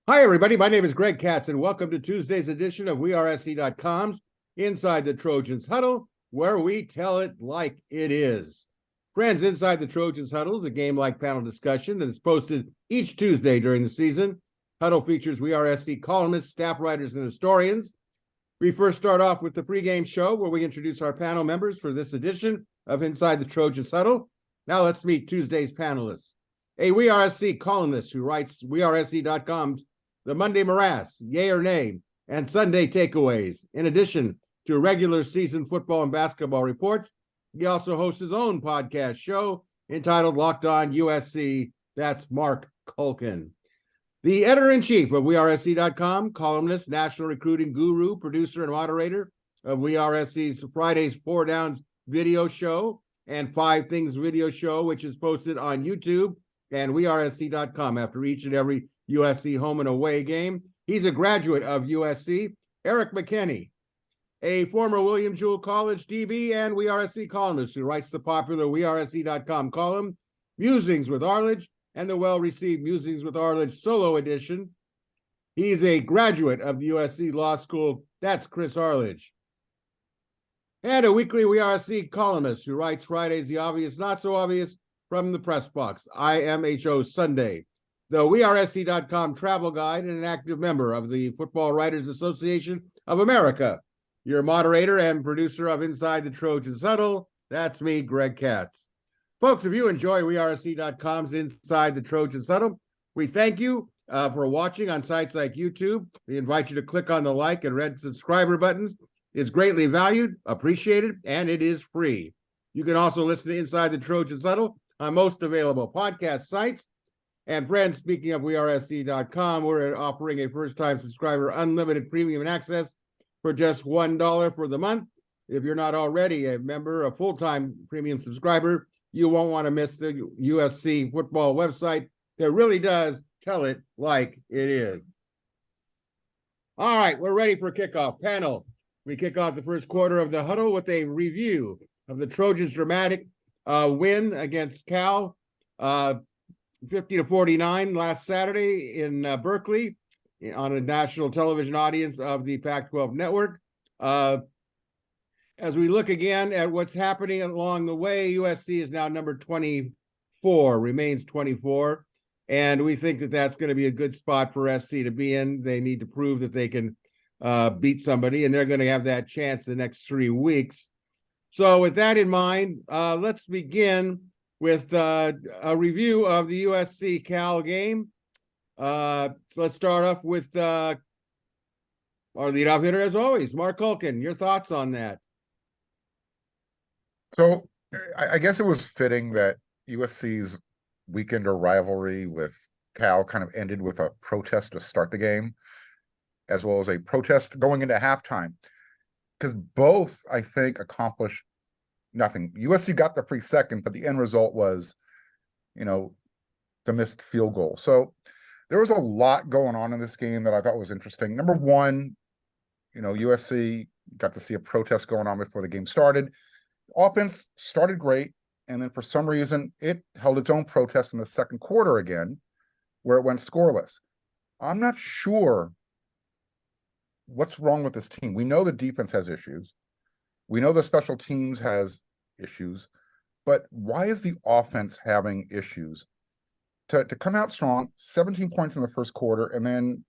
Hi, everybody. My name is Greg Katz, and welcome to Tuesday's edition of WeAreSC.com's Inside the Trojans Huddle, where we tell it like it is. Friends, Inside the Trojans Huddle is a game-like panel discussion that is posted each Tuesday during the season. Huddle features WeAreSC columnists, staff writers, and historians. We first start off with the pregame show, where we introduce our panel members for this edition of Inside the Trojans Huddle. Now let's meet Tuesday's panelists. A WeAreSC columnist who writes WeAreSC.com's The Monday Morass, Yay or Nay, and Sunday Takeaways. In addition to regular season football and basketball reports, he also hosts his own podcast show entitled Locked On USC. That's Mark Culkin. The editor-in-chief of WeAreSC.com, columnist, national recruiting guru, producer, and moderator of WeAreSC's Friday's Four Downs video show and Five Things video show, which is posted on YouTube and WeAreSC.com after each and every USC home and away game. He's a graduate of USC, Eric McKinney, a former William Jewell College DB and WeAreSC columnist who writes the popular WeAreSC.com column, Musings with Arledge, and the well-received Musings with Arledge solo edition. He's a graduate of the USC Law School. That's Chris Arledge. And a weekly WeAreSC columnist who writes Fridays the Obvious, Not So Obvious from the Press Box, IMHO Sunday, the WeAreSC.com travel guide, and an active member of the Football Writers Association of America. Your moderator and producer of Inside the Trojans Huddle, that's me, Greg Katz. Folks, if you enjoy WeAreSC.com's Inside the Trojans Huddle, we thank you for watching on sites like YouTube. We invite you to click on the like and red subscriber buttons. It's greatly valued, appreciated, and it is free. You can also listen to Inside the Trojans Huddle on most available podcast sites. And friends, speaking of WeAreSC.com, we're offering a first-time subscriber unlimited premium access for just $1 for the month. If you're not already a member, a full-time premium subscriber, you won't want to miss the USC football website that really does tell it like it is. All right, we're ready for kickoff. Panel, we kick off the first quarter of the huddle with a review of the Trojans' dramatic win against Cal, 50-49 last Saturday in Berkeley on a national television audience of the Pac-12 network. As we look again at what's happening along the way, USC is now number 24, remains 24, and we think that that's going to be a good spot for SC to be in. They need to prove that they can beat somebody, and they're going to have that chance the next 3 weeks. So with that in mind, let's begin with a review of the USC-Cal game. So let's start off with our leadoff hitter, as always, Mark Culkin. Your thoughts on that? So I guess it was fitting that USC's weekender rivalry with Cal kind of ended with a protest to start the game, as well as a protest going into halftime, because both, I think, accomplished nothing. USC got the free second, but the end result was, the missed field goal. So there was a lot going on in this game that I thought was interesting. Number one, USC got to see a protest going on before the game started. Offense started great, and then for some reason, it held its own protest in the second quarter again, where it went scoreless. I'm not sure what's wrong with this team. We know the defense has issues. We know the special teams has issues, but why is the offense having issues? To come out strong, 17 points in the first quarter, and then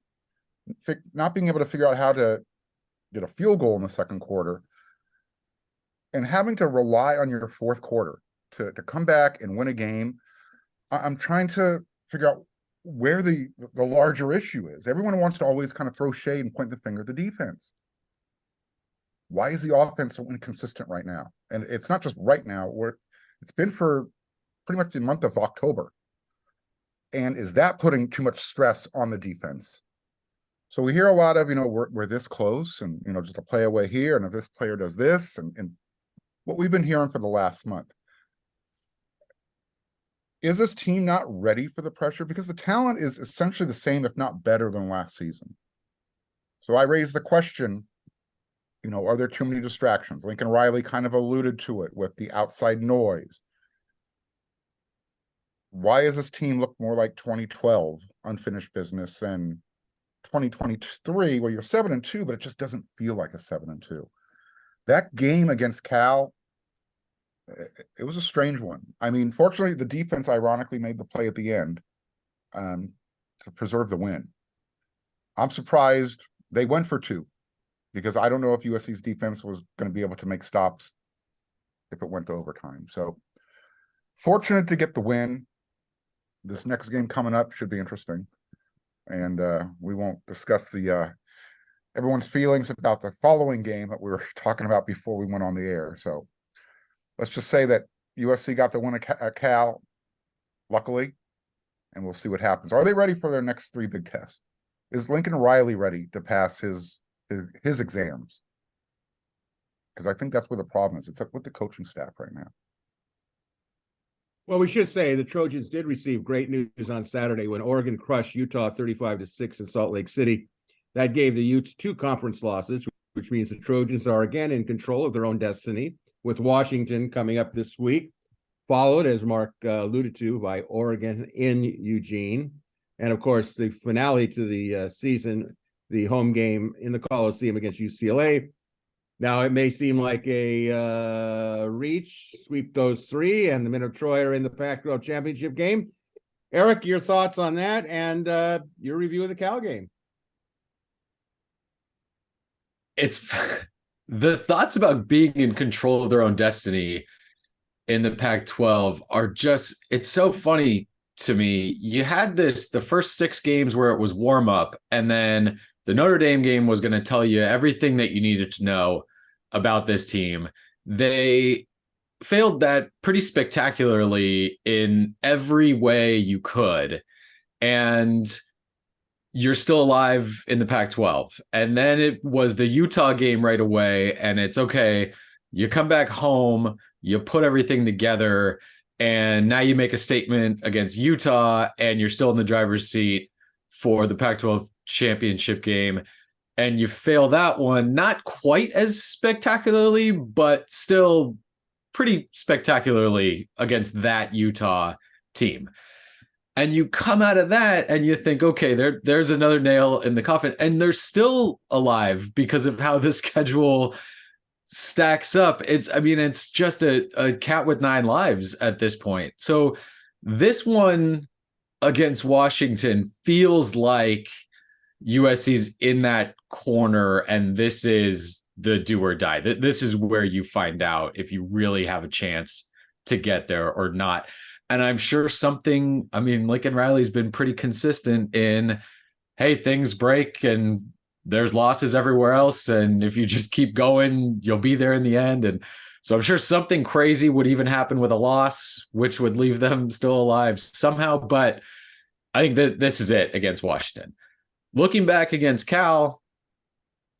not being able to figure out how to get a field goal in the second quarter, and having to rely on your fourth quarter to come back and win a game. I'm trying to figure out where the larger issue is. Everyone wants to always kind of throw shade and point the finger at the defense. Why is the offense so inconsistent right now? And it's not just right now, it's been for pretty much the month of October. And is that putting too much stress on the defense? So we hear a lot of, we're this close and, just a play away here. And if this player does this and what we've been hearing for the last month. Is this team not ready for the pressure? Because the talent is essentially the same, if not better than last season. So I raised the question, are there too many distractions? Lincoln Riley kind of alluded to it with the outside noise. Why does this team look more like 2012 unfinished business than 2023 where you're 7-2, but it just doesn't feel like a 7-2. That game against Cal, it was a strange one. I mean, fortunately, the defense ironically made the play at the end to preserve the win. I'm surprised they went for 2 because I don't know if USC's defense was going to be able to make stops if it went to overtime. So fortunate to get the win. This next game coming up should be interesting. And we won't discuss the everyone's feelings about the following game that we were talking about before we went on the air. So let's just say that USC got the win at Cal, luckily, and we'll see what happens. Are they ready for their next 3 big tests? Is Lincoln Riley ready to pass his exams? Because I think that's where the problem is. It's with the coaching staff right now. Well, we should say the Trojans did receive great news on Saturday when Oregon crushed Utah 35-6 in Salt Lake City. That gave the Utes 2 conference losses, which means the Trojans are again in control of their own destiny, with Washington coming up this week, followed, as Mark alluded to, by Oregon in Eugene. And of course, the finale to the season, the home game in the Coliseum against UCLA. Now, it may seem like a reach, sweep those 3, and the men of Troy are in the Pac-12 championship game. Eric, your thoughts on that and your review of the Cal game? It's the thoughts about being in control of their own destiny in the Pac-12 are just, it's so funny to me. You had the first 6 games where it was warm up, and then the Notre Dame game was going to tell you everything that you needed to know about this team. They failed that pretty spectacularly in every way you could. And you're still alive in the Pac-12. And then it was the Utah game right away. And it's okay. You come back home, you put everything together, and now you make a statement against Utah, and you're still in the driver's seat for the Pac-12 championship game. And you fail that one, not quite as spectacularly, but still pretty spectacularly against that Utah team. And you come out of that and you think, okay, there's another nail in the coffin. And they're still alive because of how the schedule stacks up. It's just a cat with 9 lives at this point. So this one against Washington feels like USC's in that corner, and this is the do or die. This is where you find out if you really have a chance to get there or not. And I'm sure Lincoln Riley's been pretty consistent in, hey, things break and there's losses everywhere else. And if you just keep going, you'll be there in the end. And so I'm sure something crazy would even happen with a loss, which would leave them still alive somehow. But I think that this is it against Washington. Looking back against Cal,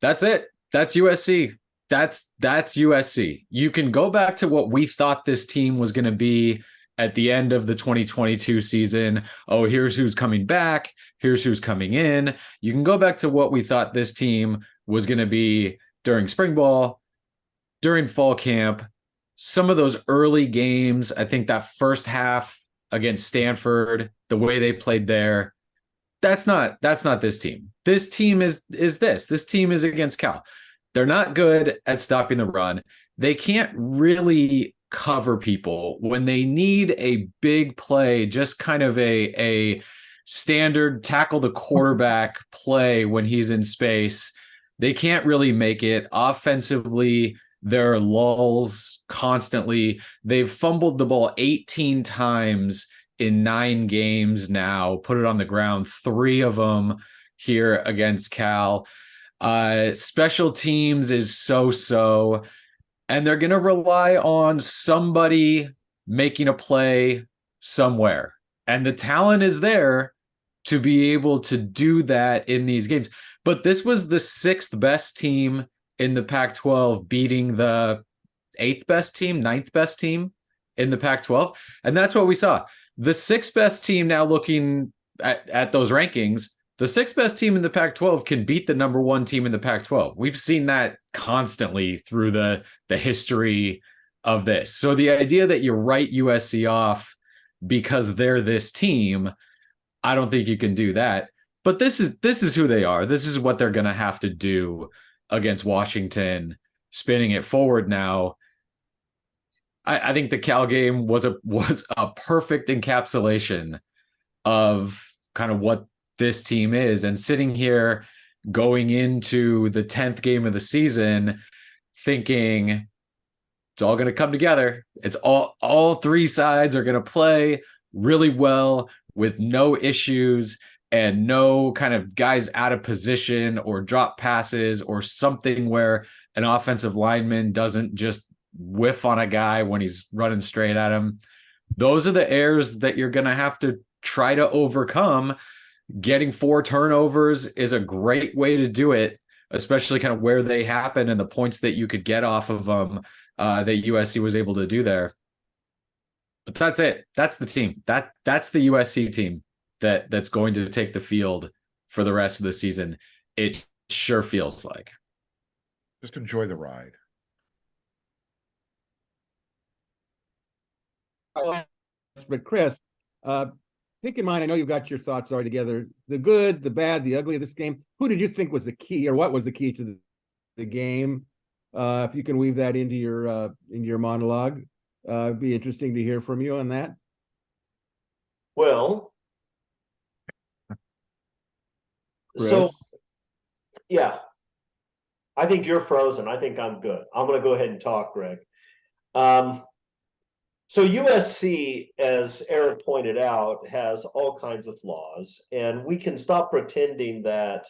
that's it. That's USC. That's USC. You can go back to what we thought this team was going to be at the end of the 2022 season. Oh, here's who's coming back. Here's who's coming in. You can go back to what we thought this team was going to be during spring ball, during fall camp, some of those early games. I think that first half against Stanford, the way they played there, that's not this team. This team is this. This team is against Cal. They're not good at stopping the run. They can't really cover people when they need a big play, just kind of a standard tackle the quarterback play when he's in space. They can't really make it. Offensively, there are lulls constantly. They've fumbled the ball 18 times in 9 games now, put it on the ground, 3 of them here against Cal. Special teams is so, and they're going to rely on somebody making a play somewhere. And the talent is there to be able to do that in these games. But this was the 6th best team in the Pac-12 beating the 8th best team, 9th best team in the Pac-12. And that's what we saw. The 6th best team, now looking at those rankings, the 6th best team in the Pac-12 can beat the number 1 team in the Pac-12. We've seen that constantly through the history of this. So the idea that you write USC off because they're this team, I don't think you can do that. But this is who they are. This is what they're going to have to do against Washington. Spinning it forward now, I think the Cal game was a perfect encapsulation of kind of what this team is. And sitting here going into the 10th game of the season, thinking it's all going to come together. It's all three sides are going to play really well with no issues and no kind of guys out of position or drop passes or something where an offensive lineman doesn't just whiff on a guy when he's running straight at him. Those are the errors that you're going to have to try to overcome. Getting 4 turnovers is a great way to do it, especially kind of where they happen and the points that you could get off of them that USC was able to do there. But that's it. That's the team. That's the USC team that's going to take the field for the rest of the season. It sure feels like. Just enjoy the ride. But Chris, think in mind, I know you've got your thoughts already together. The good, the bad, the ugly of this game. Who did you think was the key, or what was the key to the game? If you can weave that into your monologue, it'd be interesting to hear from you on that. Well, so Chris? yeah, I think you're frozen. I think I'm good. I'm going to go ahead and talk, Greg. So USC, as Eric pointed out, has all kinds of flaws, and we can stop pretending that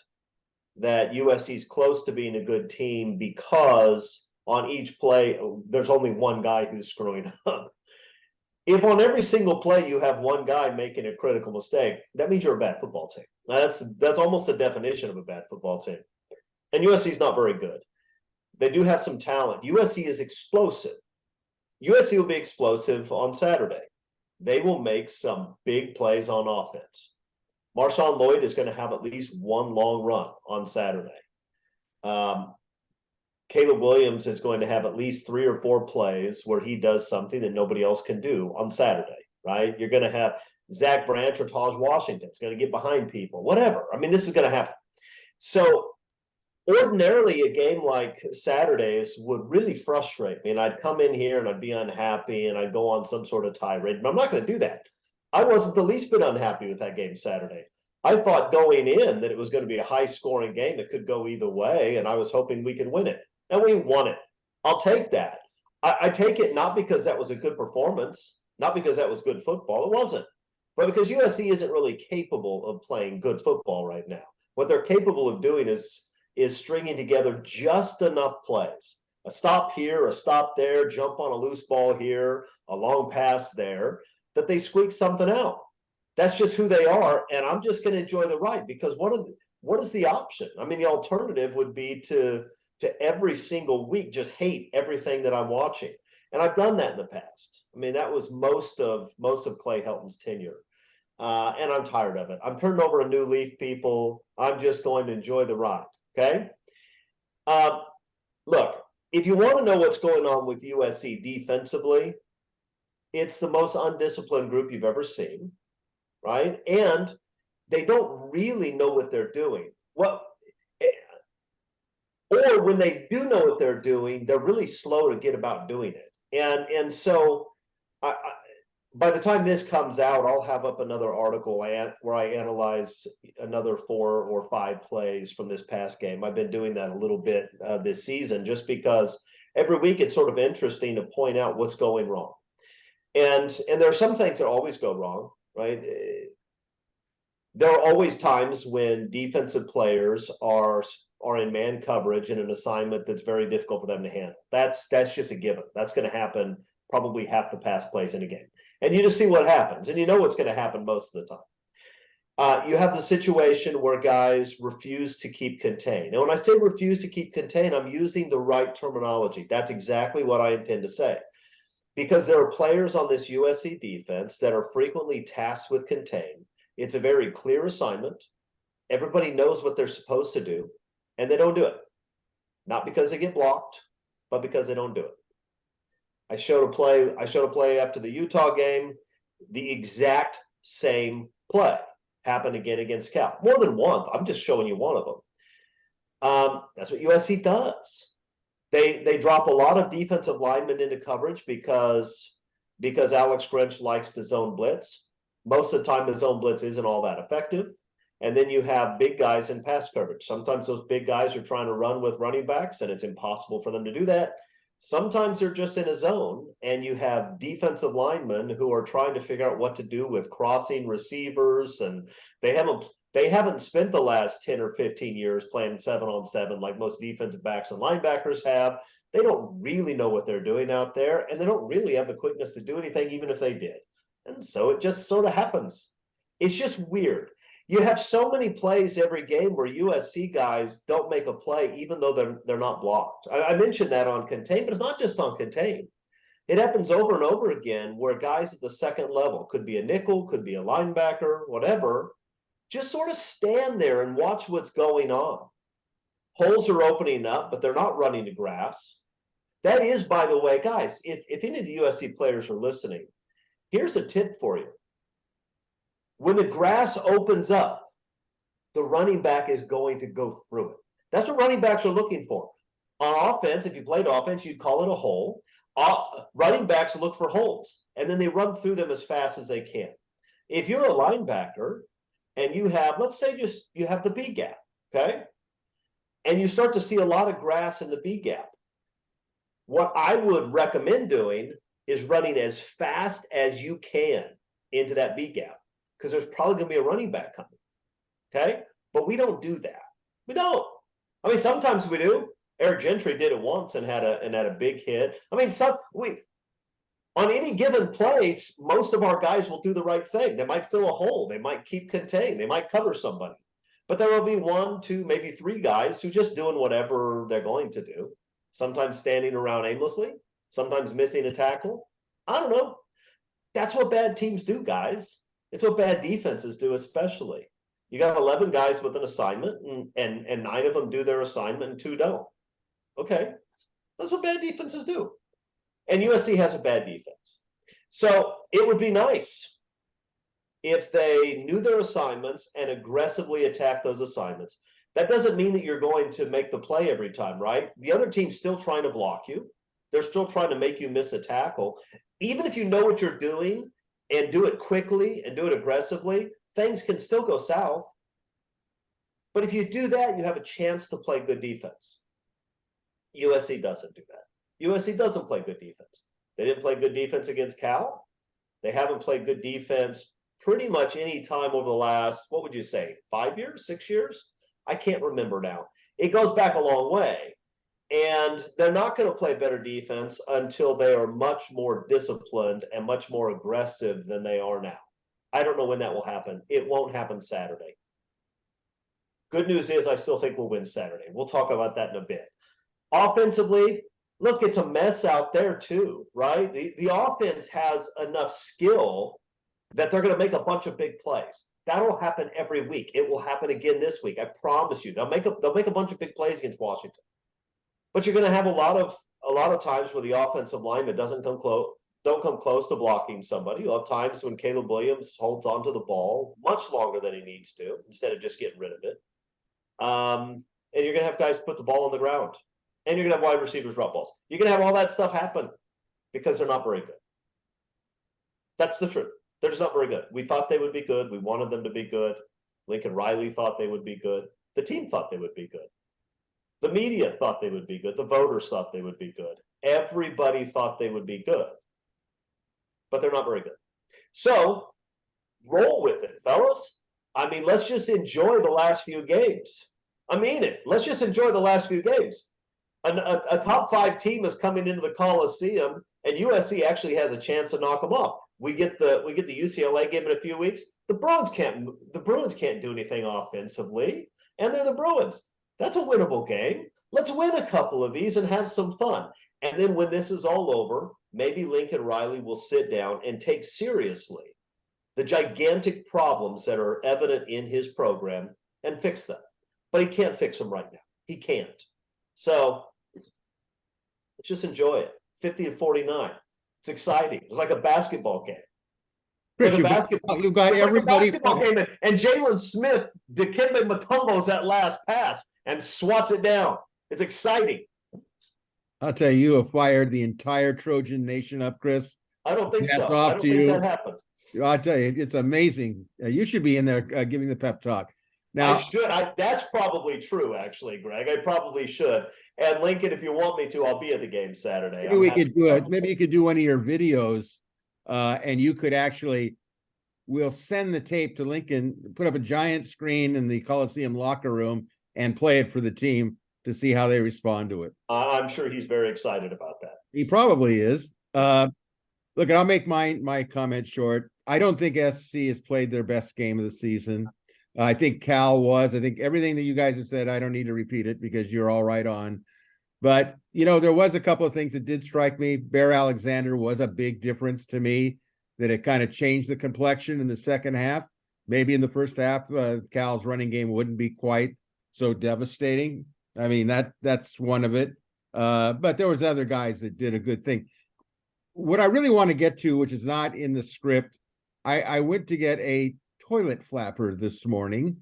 USC is close to being a good team because on each play there's only one guy who's screwing up. If on every single play you have one guy making a critical mistake, that means you're a bad football team. That's almost the definition of a bad football team. And USC is not very good. They do have some talent. USC is explosive. USC will be explosive on Saturday. They will make some big plays on offense. Marshawn Lloyd is going to have at least one long run on Saturday. Caleb Williams is going to have at least 3 or 4 plays where he does something that nobody else can do on Saturday, right? You're going to have Zach Branch or Taj Washington. It's going to get behind people, whatever. I mean, this is going to happen. So ordinarily, a game like Saturday's would really frustrate me, and I'd come in here and I'd be unhappy and I'd go on some sort of tirade, but I'm not going to do that. I wasn't the least bit unhappy with that game Saturday. I thought going in that it was going to be a high-scoring game that could go either way, and I was hoping we could win it. And we won it. I'll take that. I take it not because that was a good performance, not because that was good football. It wasn't. But because USC isn't really capable of playing good football right now. What they're capable of doing is stringing together just enough plays. A stop here, a stop there, jump on a loose ball here, a long pass there, that they squeak something out. That's just who they are, and I'm just going to enjoy the ride because what is the option? I mean, the alternative would be to every single week just hate everything that I'm watching. And I've done that in the past. I mean, that was most of Clay Helton's tenure. And I'm tired of it. I'm turning over a new leaf, people. I'm just going to enjoy the ride. Okay. Look, if you want to know what's going on with USC defensively, it's the most undisciplined group you've ever seen, right? And they don't really know what they're doing. Or when they do know what they're doing, they're really slow to get about doing it. And so by the time this comes out, I'll have up another article where I analyze another 4 or 5 plays from this past game. I've been doing that a little bit this season just because every week it's sort of interesting to point out what's going wrong. And there are some things that always go wrong, right? There are always times when defensive players are in man coverage in an assignment that's very difficult for them to handle. That's just a given. That's going to happen probably half the pass plays in a game. And you just see what happens, and you know what's going to happen most of the time. You have the situation where guys refuse to keep contained. And when I say refuse to keep contained, I'm using the right terminology. That's exactly what I intend to say. Because there are players on this USC defense that are frequently tasked with contain. It's a very clear assignment. Everybody knows what they're supposed to do, and they don't do it. Not because they get blocked, but because they don't do it. I showed a play after the Utah game, the exact same play. happened again against Cal. More than one. I'm just showing you one of them. That's what USC does. They drop a lot of defensive linemen into coverage because Alex Grinch likes to zone blitz. Most of the time, the zone blitz isn't all that effective. And then you have big guys in pass coverage. Sometimes those big guys are trying to run with running backs, and it's impossible for them to do that. Sometimes they're just in a zone, and you have defensive linemen who are trying to figure out what to do with crossing receivers, and they haven't spent the last 10 or 15 years playing 7-on-7 like most defensive backs and linebackers have. They don't really know what they're doing out there, and they don't really have the quickness to do anything, even if they did. And so it just sort of happens. It's just weird. You have so many plays every game where USC guys don't make a play, even though they're not blocked. I mentioned that on contain, but it's not just on contain. It happens over and over again where guys at the second level, could be a nickel, could be a linebacker, whatever, just sort of stand there and watch what's going on. Holes are opening up, but they're not running to grass. That is, by the way, guys, if any of the USC players are listening, here's a tip for you. When the grass opens up, the running back is going to go through it. That's what running backs are looking for. On offense, if you played offense, you'd call it a hole. Running backs look for holes, and then they run through them as fast as they can. If you're a linebacker and you have, let's say you have the B gap, okay? And you start to see a lot of grass in the B gap. What I would recommend doing is running as fast as you can into that B gap, because there's probably going to be a running back coming, okay? But we don't do that. We don't. I mean, sometimes we do. Eric Gentry did it once and had a big hit. I mean, on any given place, most of our guys will do the right thing. They might fill a hole. They might keep contained. They might cover somebody. But there will be 1, 2, maybe 3 guys who just doing whatever they're going to do. Sometimes standing around aimlessly. Sometimes missing a tackle. I don't know. That's what bad teams do, guys. It's what bad defenses do, especially. You got 11 guys with an assignment, and 9 of them do their assignment and 2 don't. Okay, that's what bad defenses do. And USC has a bad defense. So it would be nice if they knew their assignments and aggressively attacked those assignments. That doesn't mean that you're going to make the play every time, right? The other team's still trying to block you. They're still trying to make you miss a tackle. Even if you know what you're doing and do it quickly and do it aggressively, things can still go south. But if you do that, you have a chance to play good defense. USC doesn't do that. USC doesn't play good defense. They didn't play good defense against Cal. They haven't played good defense pretty much any time over the last, what would you say, 5 years, 6 years? I can't remember now. It goes back a long way. And they're not going to play better defense until they are much more disciplined and much more aggressive than they are now. I don't know when that will happen. It won't happen Saturday. Good news is I still think we'll win Saturday. We'll talk about that in a bit. Offensively, look, it's a mess out there too, right? The offense has enough skill that they're going to make a bunch of big plays. That'll happen every week. It will happen again this week. I promise you. They'll make a bunch of big plays against Washington. But you're going to have a lot of times where the offensive lineman don't come close to blocking somebody. You'll have times when Caleb Williams holds onto the ball much longer than he needs to instead of just getting rid of it. And you're going to have guys put the ball on the ground. And you're going to have wide receivers drop balls. You're going to have all that stuff happen because they're not very good. That's the truth. They're just not very good. We thought they would be good. We wanted them to be good. Lincoln Riley thought they would be good. The team thought they would be good. The media thought they would be good. The voters thought they would be good. Everybody thought they would be good. But they're not very good. So roll with it, fellas. I mean, let's just enjoy the last few games. I mean it. Let's just enjoy the last few games. A top 5 team is coming into the Coliseum, and USC actually has a chance to knock them off. We get the UCLA game in a few weeks. The Bruins can't do anything offensively, and they're the Bruins. That's a winnable game. Let's win a couple of these and have some fun. And then when this is all over, maybe Lincoln Riley will sit down and take seriously the gigantic problems that are evident in his program and fix them. But he can't fix them right now. He can't. So let's just enjoy it. 50-49. It's exciting. It's like a basketball game. Chris, the you've basketball. you've got It's like a everybody. basketball game, and Jalen Smith, Dikembe Mutombo's that last pass and swats it down. It's exciting. I'll tell you have fired the entire Trojan Nation up, Chris. I don't think Hats so. off I don't to think you. that happened. I'll tell you, it's amazing. You should be in there giving the pep talk. Now, I should. That's probably true, actually, Greg. I probably should. And Lincoln, if you want me to, I'll be at the game Saturday. maybe we could do it. Maybe you could do one of your videos, and you could actually. We'll send the tape to Lincoln, put up a giant screen in the Coliseum locker room, and play it for the team to see how they respond to it. I'm sure he's very excited about that. He probably is. Look, I'll make my comment short. I don't think SC has played their best game of the season. I think Cal was. I think everything that you guys have said, I don't need to repeat it because you're all right on. But, there was a couple of things that did strike me. Bear Alexander was a big difference to me, that it kind of changed the complexion in the second half. Maybe in the first half, Cal's running game wouldn't be quite so devastating. I mean, that's one of it. But there was other guys that did a good thing. What I really want to get to, which is not in the script, I went to get a toilet flapper this morning.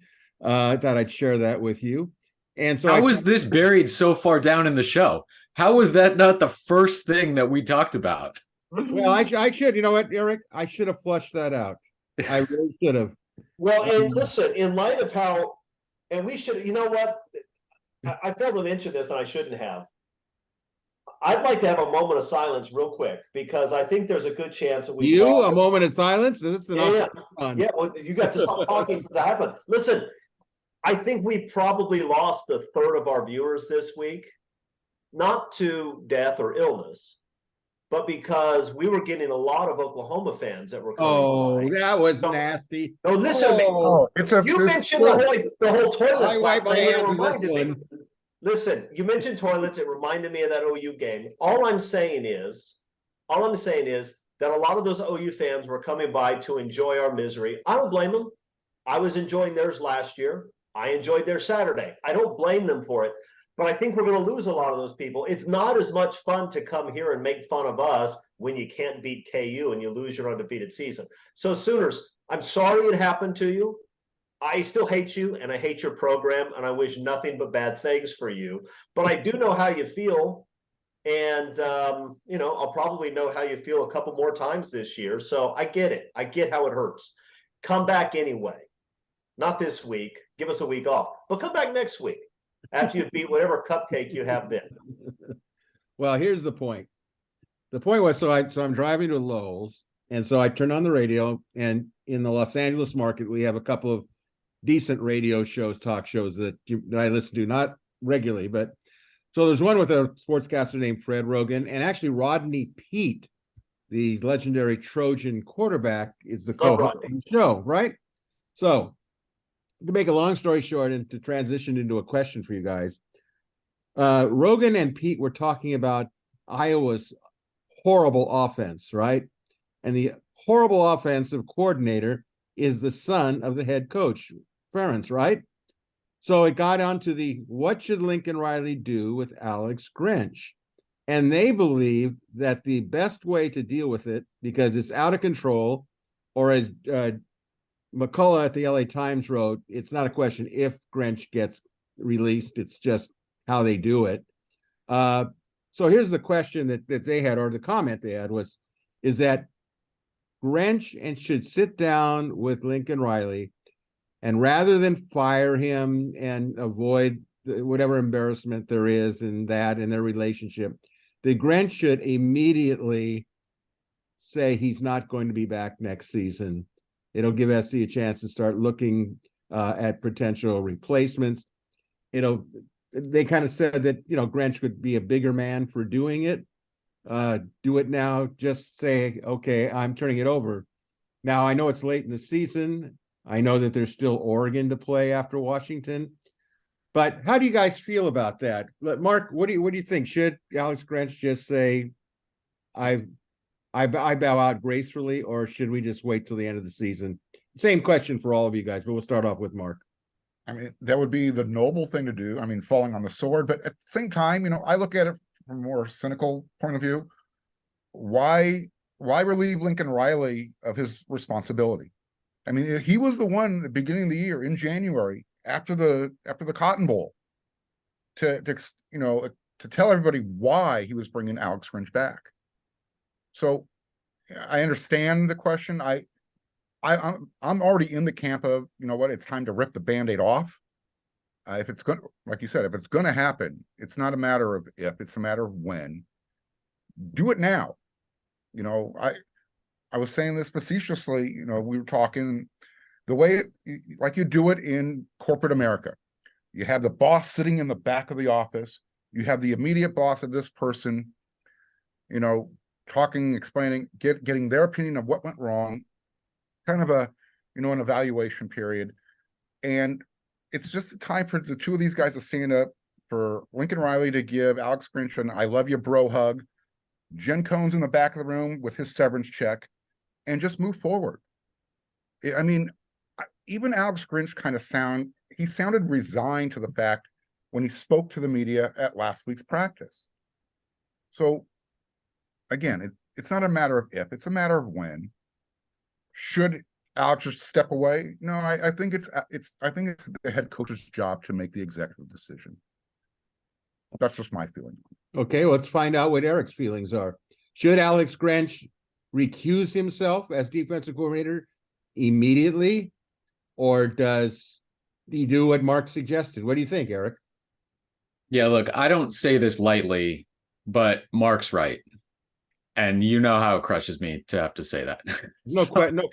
I thought I'd share that with you. And so how was this buried so far down in the show? How was that not the first thing that we talked about? Well, I should, you know what, Eric? I should have flushed that out. I really should have. Well, and listen, in light of how, and we should, you know what? I failed to mention this and I shouldn't have. I'd like to have a moment of silence real quick because I think there's a good chance that we a moment of silence. This is yeah. Well, you got to stop talking for that to happen. Listen, I think we probably lost a third of our viewers this week, not to death or illness, but because we were getting a lot of Oklahoma fans that were coming by. That was nasty. No, listen to me. You mentioned the whole toilet. I wipe my hands on this one. Listen, you mentioned toilets. It reminded me of that OU game. All I'm saying is that a lot of those OU fans were coming by to enjoy our misery. I don't blame them. I was enjoying theirs last year. I enjoyed their Saturday. I don't blame them for it. But I think we're going to lose a lot of those people. It's not as much fun to come here and make fun of us when you can't beat KU and you lose your undefeated season. So Sooners, I'm sorry it happened to you. I still hate you and I hate your program and I wish nothing but bad things for you. But I do know how you feel. And, I'll probably know how you feel a couple more times this year. So I get it. I get how it hurts. Come back anyway. Not this week. Give us a week off. But come back next week after you beat whatever cupcake you have then. Well, here's the point. The point was, so I'm driving to Lowell's. And so I turned on the radio, and in the Los Angeles market, we have a couple of decent radio shows, talk shows that I listen to, not regularly, but so there's one with a sportscaster named Fred Rogan, and actually Rodney Peete, the legendary Trojan quarterback, is the co-host of the show, right? So to make a long story short and to transition into a question for you guys, Rogan and Pete were talking about Iowa's horrible offense, right? And the horrible offensive coordinator is the son of the head coach, Ferentz, right? So it got onto the what should Lincoln Riley do with Alex Grinch? And they believe that the best way to deal with it, because it's out of control, or as McCullough at the LA Times wrote, it's not a question if Grinch gets released, it's just how they do it. So here's the question that they had, or the comment they had is that Grinch and should sit down with Lincoln Riley, and rather than fire him and avoid whatever embarrassment there is in that in their relationship, the Grinch should immediately say he's not going to be back next season. It'll give SC a chance to start looking at potential replacements. They kind of said that, Grinch could be a bigger man for doing it. Do it now. Just say, okay, I'm turning it over. Now, I know it's late in the season. I know that there's still Oregon to play after Washington. But how do you guys feel about that? Mark, what do you think? Should Alex Grinch just say, I bow out gracefully, or should we just wait till the end of the season? Same question for all of you guys, but we'll start off with Mark. I mean, that would be the noble thing to do. I mean, falling on the sword, but at the same time, I look at it from a more cynical point of view. Why why relieve Lincoln Riley of his responsibility? I mean, he was the one at the beginning of the year in January after the Cotton Bowl to tell everybody why he was bringing Alex Grinch back. So I understand the question. I'm already in the camp of, you know what, it's time to rip the Band-Aid off. If it's going, like you said, if it's going to happen, it's not a matter of if, it's a matter of when. Do it now. You know, I was saying this facetiously. You know, we were talking the way like you do it in corporate America. You have the boss sitting in the back of the office. You have the immediate boss of this person, you know, talking, explaining, getting their opinion of what went wrong, kind of a, you know, an evaluation period. And it's just a time for the two of these guys to stand up, for Lincoln Riley to give Alex Grinch an "I love you, bro" hug, Jen Cohn's in the back of the room with his severance check, and just move forward. I mean, even Alex Grinch sounded resigned to the fact when he spoke to the media at last week's practice. So again, it's not a matter of if, it's a matter of when. Should Alex just step away? No, I think it's the head coach's job to make the executive decision. That's just my feeling. Okay, let's find out what Eric's feelings are. Should Alex Grinch recuse himself as defensive coordinator immediately, or does he do what Mark suggested? What do you think, Eric? Yeah, look, I don't say this lightly, but Mark's right. And you know how it crushes me to have to say that. No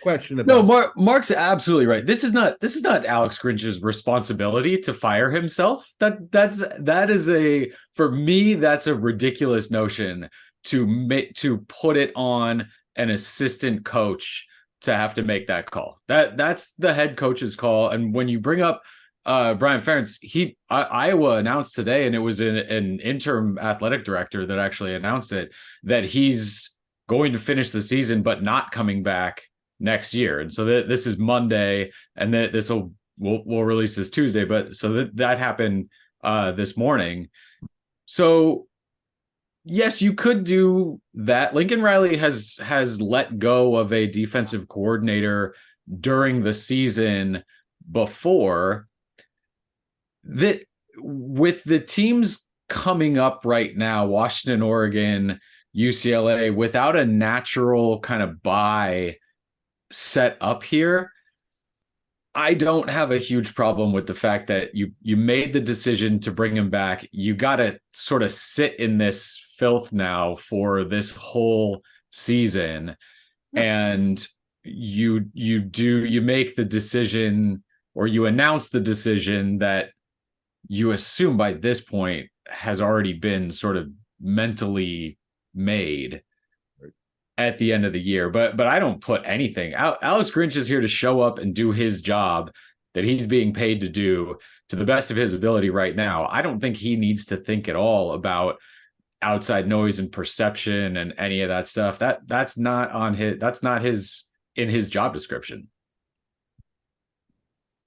question about No, Mark's absolutely right. This is not Alex Grinch's responsibility to fire himself. That is for me, that's a ridiculous notion to put it on an assistant coach to have to make that call. That's the head coach's call. And when you bring up Brian Ferentz, Iowa announced today, and it was an interim athletic director that actually announced it, that he's going to finish the season but not coming back next year. And so this is Monday, and we'll release this Tuesday. But so that happened this morning. So yes, you could do that. Lincoln Riley has let go of a defensive coordinator during the season before. With the teams coming up right now, Washington, Oregon, UCLA, without a natural kind of bye set up here, I don't have a huge problem with the fact that you made the decision to bring him back. You got to sort of sit in this filth now for this whole season, and you make the decision, or you announce the decision that you assume by this point has already been sort of mentally made at the end of the year. But I don't put anything. Alex Grinch is here to show up and do his job that he's being paid to do to the best of his ability right now. I don't think he needs to think at all about outside noise and perception and any of that stuff. That's not in his job description.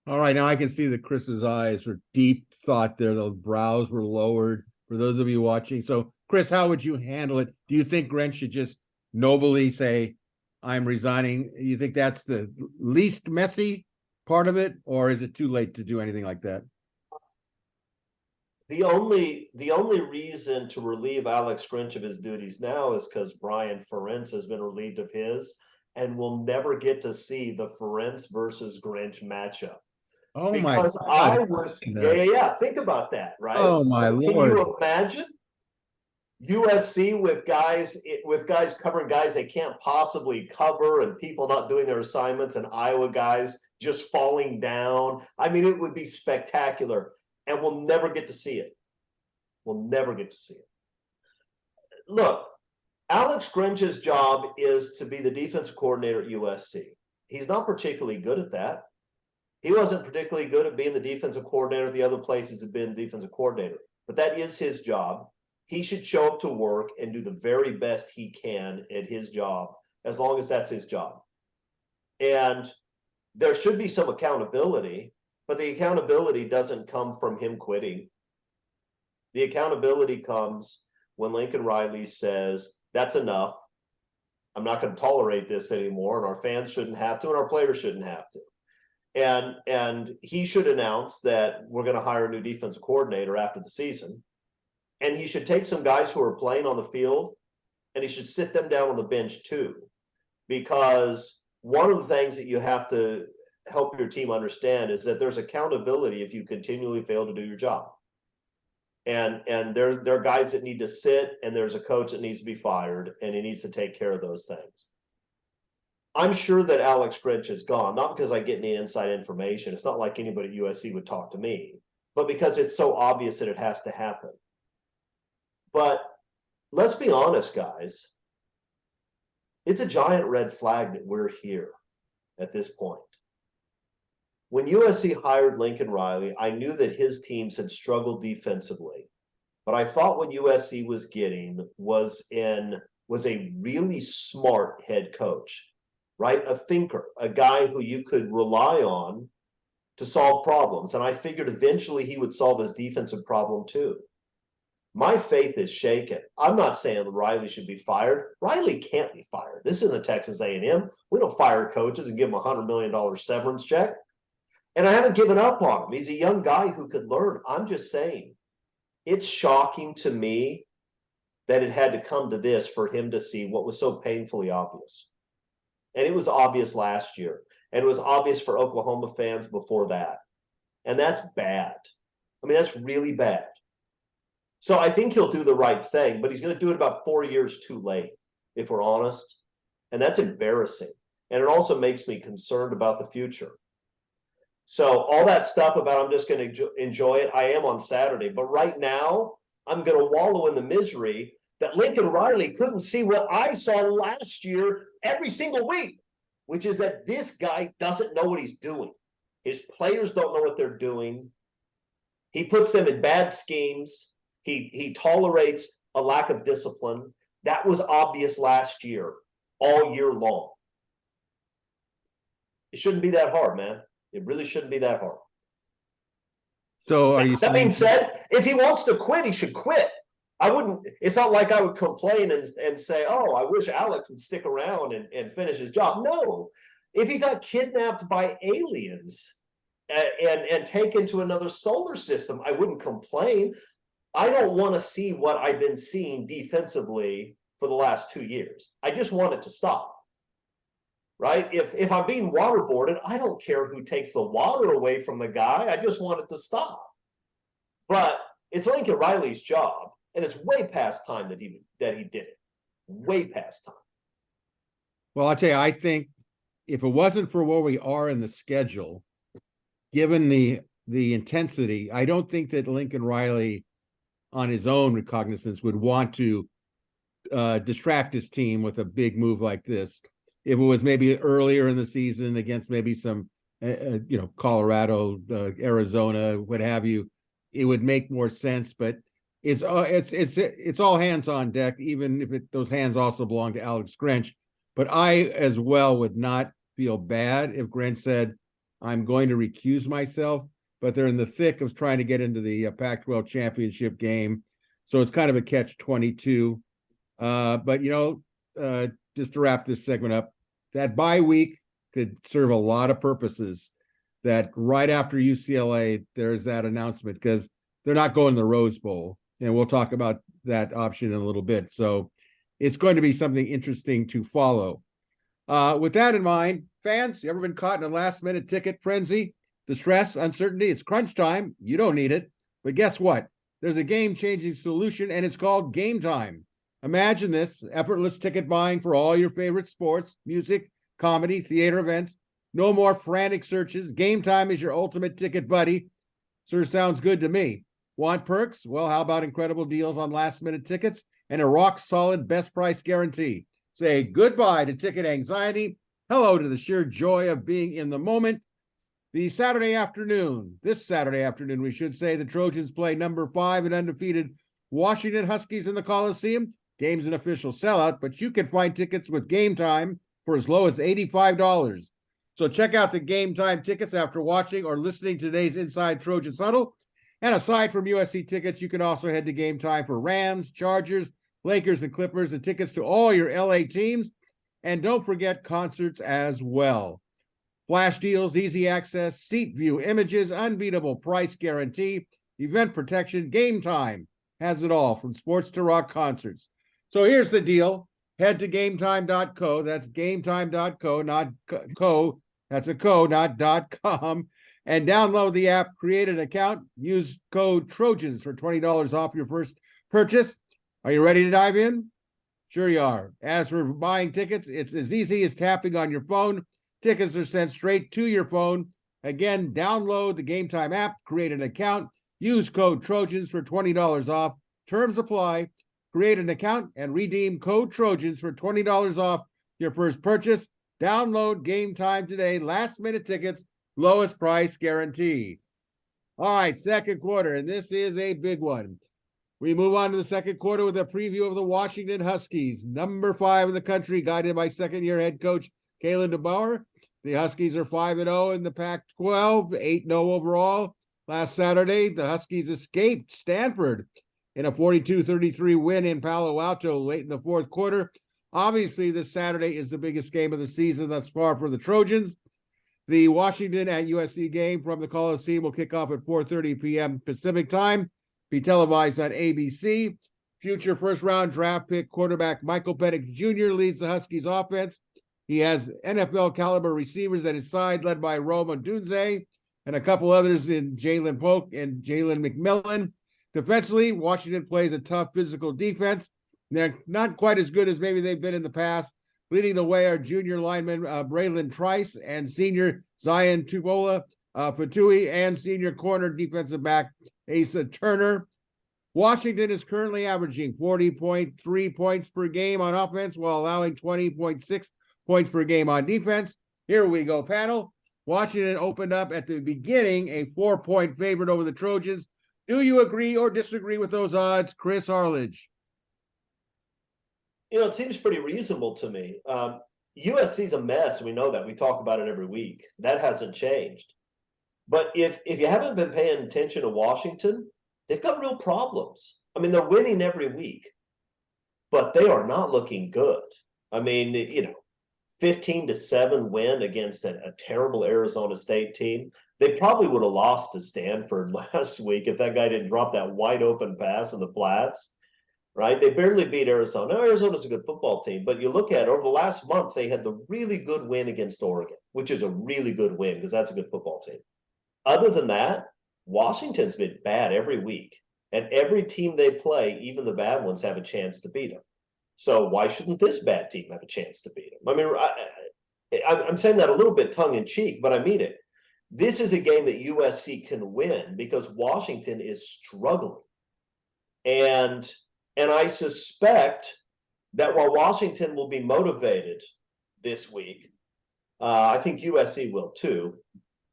All right, now I can see that Chris's eyes were deep thought there. Those brows were lowered for those of you watching. So, Chris, how would you handle it? Do you think Grinch should just nobly say, "I'm resigning"? You think that's the least messy part of it, or is it too late to do anything like that? The only reason to relieve Alex Grinch of his duties now is because Brian Ferentz has been relieved of his, and we'll never get to see the Ferentz versus Grinch matchup. Oh because my God. yeah. Think about that, right? Oh my Can Lord. you imagine USC with guys covering guys they can't possibly cover, and people not doing their assignments, and Iowa guys just falling down? I mean, it would be spectacular, and we'll never get to see it. We'll never get to see it. Look, Alex Grinch's job is to be the defensive coordinator at USC. He's not particularly good at that. He wasn't particularly good at being the defensive coordinator at the other places have been defensive coordinator, but that is his job. He should show up to work and do the very best he can at his job, as long as that's his job. And there should be some accountability, but the accountability doesn't come from him quitting. The accountability comes when Lincoln Riley says, "That's enough. I'm not going to tolerate this anymore, and our fans shouldn't have to, and our players shouldn't have to. And he should announce that we're going to hire a new defensive coordinator after the season. And he should take some guys who are playing on the field, and he should sit them down on the bench too. Because one of the things that you have to help your team understand is that there's accountability if you continually fail to do your job. And there are guys that need to sit, and there's a coach that needs to be fired, and he needs to take care of those things. I'm sure that Alex Grinch is gone, not because I get any inside information. It's not like anybody at USC would talk to me, but because it's so obvious that it has to happen. But let's be honest, guys. It's a giant red flag that we're here at this point. When USC hired Lincoln Riley, I knew that his teams had struggled defensively, but I thought what USC was getting was a really smart head coach, right? A thinker, a guy who you could rely on to solve problems. And I figured eventually he would solve his defensive problem too. My faith is shaken. I'm not saying Riley should be fired. Riley can't be fired. This isn't Texas A&M. We don't fire coaches and give them a $100 million severance check. And I haven't given up on him. He's a young guy who could learn. I'm just saying, it's shocking to me that it had to come to this for him to see what was so painfully obvious. And it was obvious last year. And it was obvious for Oklahoma fans before that. And that's bad. I mean, that's really bad. So I think he'll do the right thing, but he's going to do it about 4 years too late, if we're honest. And that's embarrassing. And it also makes me concerned about the future. So all that stuff about I'm just going to enjoy it, I am on Saturday. But right now, I'm going to wallow in the misery that Lincoln Riley couldn't see what I saw last year every single week, which is that this guy doesn't know what he's doing. His players don't know what they're doing. He puts them in bad schemes. He tolerates a lack of discipline. That was obvious last year, all year long. It shouldn't be that hard, man. It really shouldn't be that hard. So are you That being said, if he wants to quit, he should quit. I wouldn't, it's not like I would complain and say, oh, I wish Alex would stick around and finish his job. No, if he got kidnapped by aliens and taken to another solar system, I wouldn't complain. I don't want to see what I've been seeing defensively for the last 2 years. I just want it to stop. Right? If I'm being waterboarded, I don't care who takes the water away from the guy. I just want it to stop. But it's Lincoln Riley's job, and it's way past time that he did it. Way past time. Well, I'll tell you, I think if it wasn't for where we are in the schedule, given the intensity, I don't think that Lincoln Riley on his own recognizance would want to distract his team with a big move like this. If it was maybe earlier in the season against maybe some, Colorado, Arizona, what have you, it would make more sense. But it's all hands on deck, even if those hands also belong to Alex Grinch. But I as well would not feel bad if Grinch said, "I'm going to recuse myself." But they're in the thick of trying to get into the Pac-12 championship game, so it's kind of a catch-22. But just to wrap this segment up, that bye week could serve a lot of purposes. That right after UCLA, there's that announcement because they're not going to the Rose Bowl. And we'll talk about that option in a little bit. So it's going to be something interesting to follow. With that in mind, fans, you ever been caught in a last-minute ticket frenzy? The stress, uncertainty, it's crunch time. You don't need it. But guess what? There's a game-changing solution, and it's called Game Time. Imagine this, effortless ticket buying for all your favorite sports, music, comedy, theater events. No more frantic searches. Game Time is your ultimate ticket buddy. Sure sounds good to me. Want perks? Well, how about incredible deals on last-minute tickets and a rock-solid best price guarantee? Say goodbye to ticket anxiety. Hello to the sheer joy of being in the moment. This Saturday afternoon, we should say, the Trojans play number 5 and undefeated Washington Huskies in the Coliseum. Game's an official sellout, but you can find tickets with Game Time for as low as $85. So check out the Game Time tickets after watching or listening to today's Inside Trojans Huddle. And aside from USC tickets, you can also head to Game Time for Rams, Chargers, Lakers, and Clippers, and tickets to all your LA teams. And don't forget concerts as well. Flash deals, easy access, seat view images, unbeatable price guarantee, event protection, Game Time has it all from sports to rock concerts. So here's the deal. Head to gametime.co. That's gametime.co, not co. That's a co, not .com. And download the app, create an account, use code Trojans for $20 off your first purchase. Are you ready to dive in? Sure you are. As for buying tickets, it's as easy as tapping on your phone. Tickets are sent straight to your phone. Again, download the Game Time app, create an account, use code Trojans for $20 off. Terms apply. Create an account and redeem code Trojans for $20 off your first purchase. Download Game Time today. Last minute tickets, lowest price guarantee. All right, second quarter, and this is a big one. We move on to the second quarter with a preview of the Washington Huskies, number 5 in the country, guided by second-year head coach Kalen DeBauer. The Huskies are 5-0 in the Pac-12, 8-0 overall. Last Saturday, the Huskies escaped Stanford in a 42-33 win in Palo Alto late in the fourth quarter. Obviously, this Saturday is the biggest game of the season thus far for the Trojans. The Washington at USC game from the Coliseum will kick off at 4:30 p.m. Pacific time, be televised on ABC. Future first-round draft pick quarterback Michael Penix Jr. leads the Huskies offense. He has NFL caliber receivers at his side, led by Rome Odunze and a couple others in Jalen Polk and Jalen McMillan. Defensively, Washington plays a tough physical defense. They're not quite as good as maybe they've been in the past. Leading the way are junior lineman Braylon Trice and senior Zion Tubola Fatui and senior corner defensive back Asa Turner. Washington is currently averaging 40.3 points per game on offense while allowing 20.6 points per game on defense. Here we go, panel. Washington opened up at the beginning a 4-point favorite over the Trojans. Do you agree or disagree with those odds, Chris Arledge? You know, it seems pretty reasonable to me. USC's a mess. We know that. We talk about it every week. That hasn't changed. But if you haven't been paying attention to Washington, they've got real problems. I mean, they're winning every week, but they are not looking good. I mean, 15-7 win against a terrible Arizona State team. They probably would have lost to Stanford last week if that guy didn't drop that wide open pass in the flats, right? They barely beat Arizona. Now, Arizona's a good football team, but you look at it, over the last month, they had the really good win against Oregon, which is a really good win because that's a good football team. Other than that, Washington's been bad every week, and every team they play, even the bad ones, have a chance to beat them. So why shouldn't this bad team have a chance to beat them? I mean, I'm saying that a little bit tongue-in-cheek, but I mean it. This is a game that USC can win because Washington is struggling. And I suspect that while Washington will be motivated this week, I think USC will too.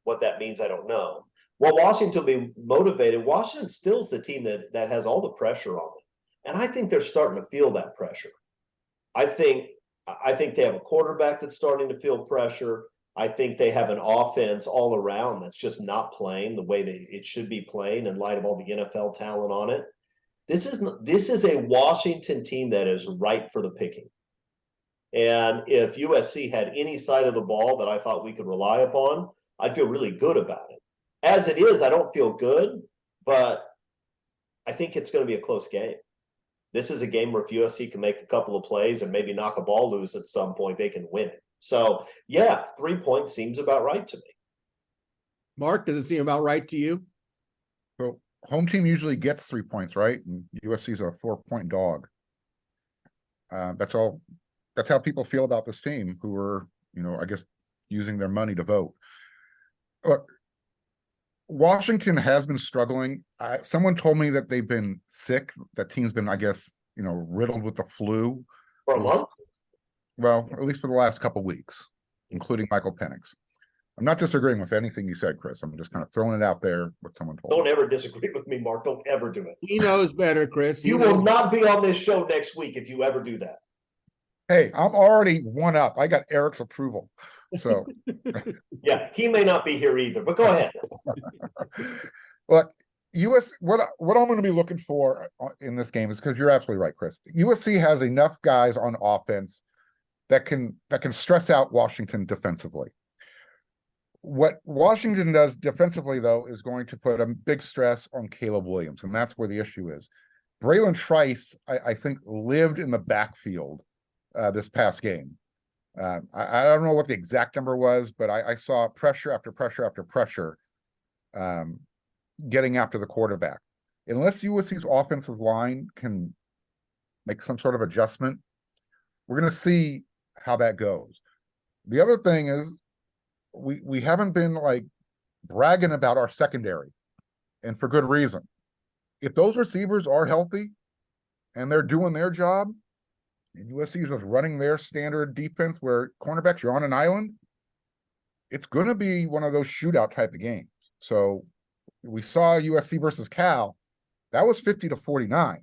What that means, I don't know. While Washington will be motivated, Washington still is the team that has all the pressure on them. And I think they're starting to feel that pressure. I think they have a quarterback that's starting to feel pressure. I think they have an offense all around that's just not playing the way it should be playing in light of all the NFL talent on it. This is a Washington team that is ripe for the picking. And if USC had any side of the ball that I thought we could rely upon, I'd feel really good about it. As it is, I don't feel good, but I think it's going to be a close game. This is a game where if USC can make a couple of plays and maybe knock a ball loose at some point, they can win it. So, yeah, 3 points seems about right to me. Mark, does it seem about right to you? So home team usually gets 3 points, right? And USC's a 4-point dog. That's all. That's how people feel about this team who are, I guess, using their money to vote. Look, Washington has been struggling. Someone told me that they've been sick. That team's been, I guess, riddled with the flu. For a month? Well, at least for the last couple of weeks, including Michael Penix. I'm not disagreeing with anything you said, Chris. I'm just kind of throwing it out there, what someone told me. Don't ever disagree with me, Mark. Don't ever do it. He knows better, Chris. You will not be on this show next week if you ever do that. Hey, I'm already one up. I got Eric's approval. So yeah, he may not be here either, but go ahead. Look, what I'm going to be looking for in this game is, because you're absolutely right, Chris. USC has enough guys on offense that can stress out Washington defensively. What Washington does defensively, though, is going to put a big stress on Caleb Williams, and that's where the issue is. Braylon Trice, I think, lived in the backfield this past game. I don't know what the exact number was, but I saw pressure after pressure after pressure getting after the quarterback. Unless USC's offensive line can make some sort of adjustment, we're going to see how that goes. The other thing is we haven't been like bragging about our secondary, and for good reason. If those receivers are healthy and they're doing their job, and USC is just running their standard defense where cornerbacks, you're on an island, it's going to be one of those shootout type of games. So we saw USC versus Cal. That was 50-49.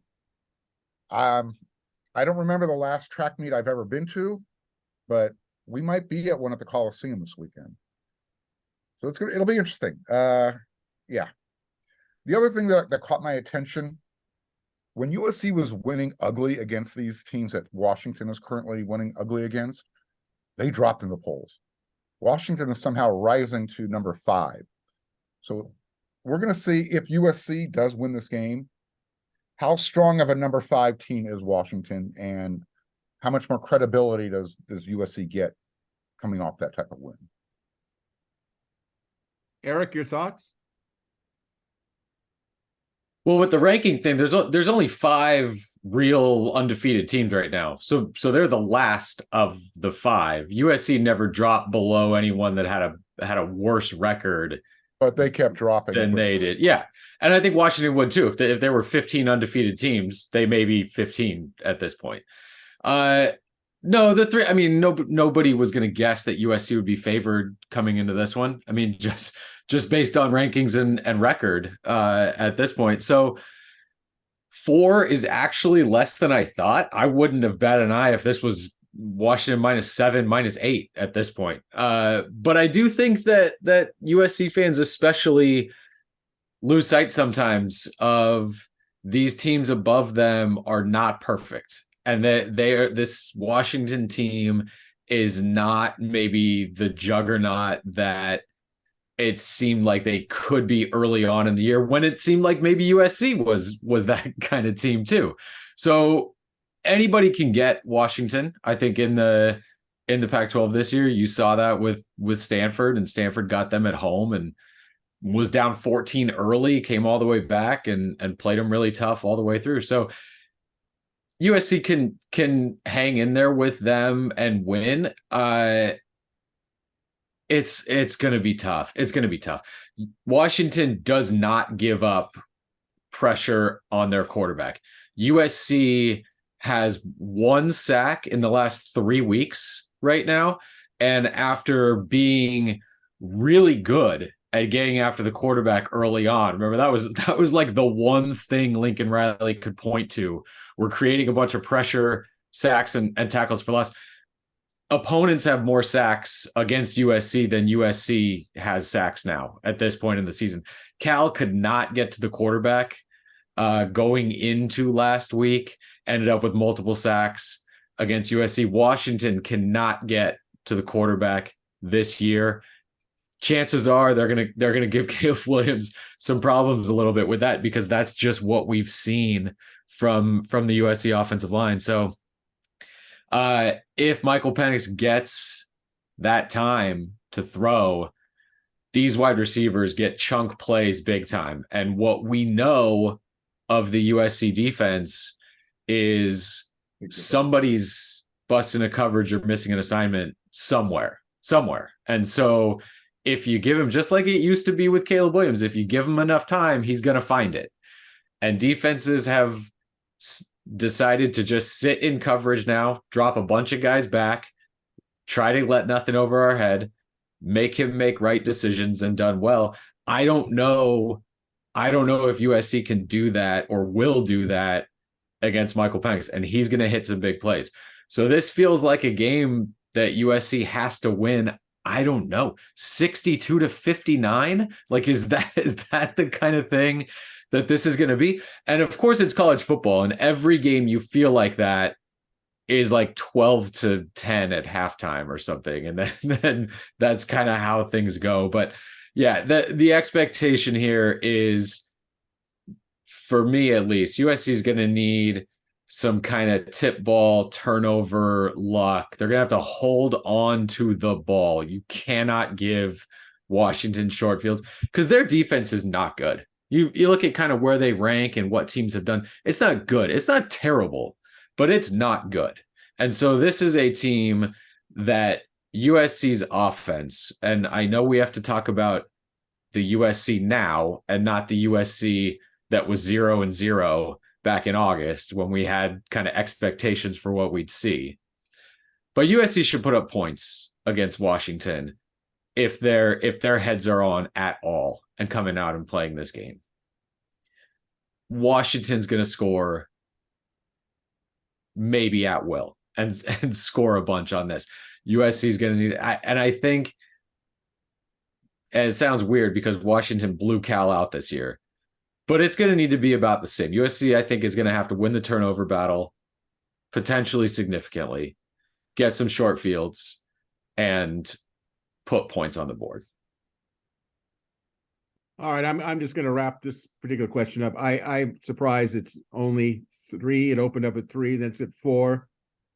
I don't remember the last track meet I've ever been to, but we might be at one at the Coliseum this weekend. So it'll be interesting. Yeah. The other thing that caught my attention, when USC was winning ugly against these teams that Washington is currently winning ugly against, they dropped in the polls. Washington is somehow rising to number 5. So we're going to see if USC does win this game, how strong of a number 5 team is Washington, and how much more credibility does USC get coming off that type of win. Eric, your thoughts? Well, with the ranking thing, there's only 5 real undefeated teams right now. So they're the last of the 5. USC never dropped below anyone that had a worse record, but they kept dropping than they did. Yeah. And I think Washington would too. If there were 15 undefeated teams, they may be 15 at this point. No, the 3, I mean, nobody was going to guess that USC would be favored coming into this one. I mean, just based on rankings and record at this point. So 4 is actually less than I thought. I wouldn't have batted an eye if this was Washington -7, -8 at this point. But I do think that USC fans especially lose sight sometimes of these teams above them are not perfect. And that this Washington team is not maybe the juggernaut that it seemed like they could be early on in the year, when it seemed like maybe USC was that kind of team too. So anybody can get Washington. I think in the Pac-12 this year, you saw that with Stanford, and Stanford got them at home and was down 14 early, came all the way back and played them really tough all the way through. So USC can hang in there with them and win. It's going to be tough. It's going to be tough. Washington does not give up pressure on their quarterback. USC has 1 sack in the last 3 weeks right now. And after being really good at getting after the quarterback early on, remember that was like the one thing Lincoln Riley could point to. We're creating a bunch of pressure, sacks, and tackles for loss. Opponents have more sacks against USC than USC has sacks now at this point in the season. Cal could not get to the quarterback going into last week, ended up with multiple sacks against USC. Washington cannot get to the quarterback this year. Chances are they're gonna give Caleb Williams some problems a little bit with that, because that's just what we've seen from the USC offensive line. So if Michael Penix gets that time to throw, these wide receivers get chunk plays big time. And what we know of the USC defense is somebody's busting a coverage or missing an assignment somewhere. And so if you give him, just like it used to be with Caleb Williams, if you give him enough time, he's going to find it. And defenses have decided to just sit in coverage now, drop a bunch of guys back, try to let nothing over our head, make him make right decisions, and done well. I don't know if USC can do that or will do that against Michael Penix, and he's going to hit some big plays. So this feels like a game that USC has to win. I don't know, 62-59. Like, is that the kind of thing that this is going to be? And of course, it's college football, and every game you feel like that is like 12-10 at halftime or something. And then that's kind of how things go. But yeah, the expectation here is, for me at least, USC is going to need some kind of tip ball, turnover luck. They're going to have to hold on to the ball. You cannot give Washington short fields because their defense is not good. You look at kind of where they rank and what teams have done. It's not good. It's not terrible, but it's not good. And so this is a team that USC's offense, and I know we have to talk about the USC now and not the USC that was 0-0 back in August when we had kind of expectations for what we'd see. But USC should put up points against Washington if their heads are on at all and coming out and playing this game. Washington's going to score maybe at will and score a bunch on this. USC is going to need, and I think, and it sounds weird because Washington blew Cal out this year, but it's going to need to be about the same. USC, I think, is going to have to win the turnover battle potentially significantly, get some short fields, and put points on the board. All right, I'm just going to wrap this particular question up. I'm surprised it's only 3. It opened up at 3, then it's at 4.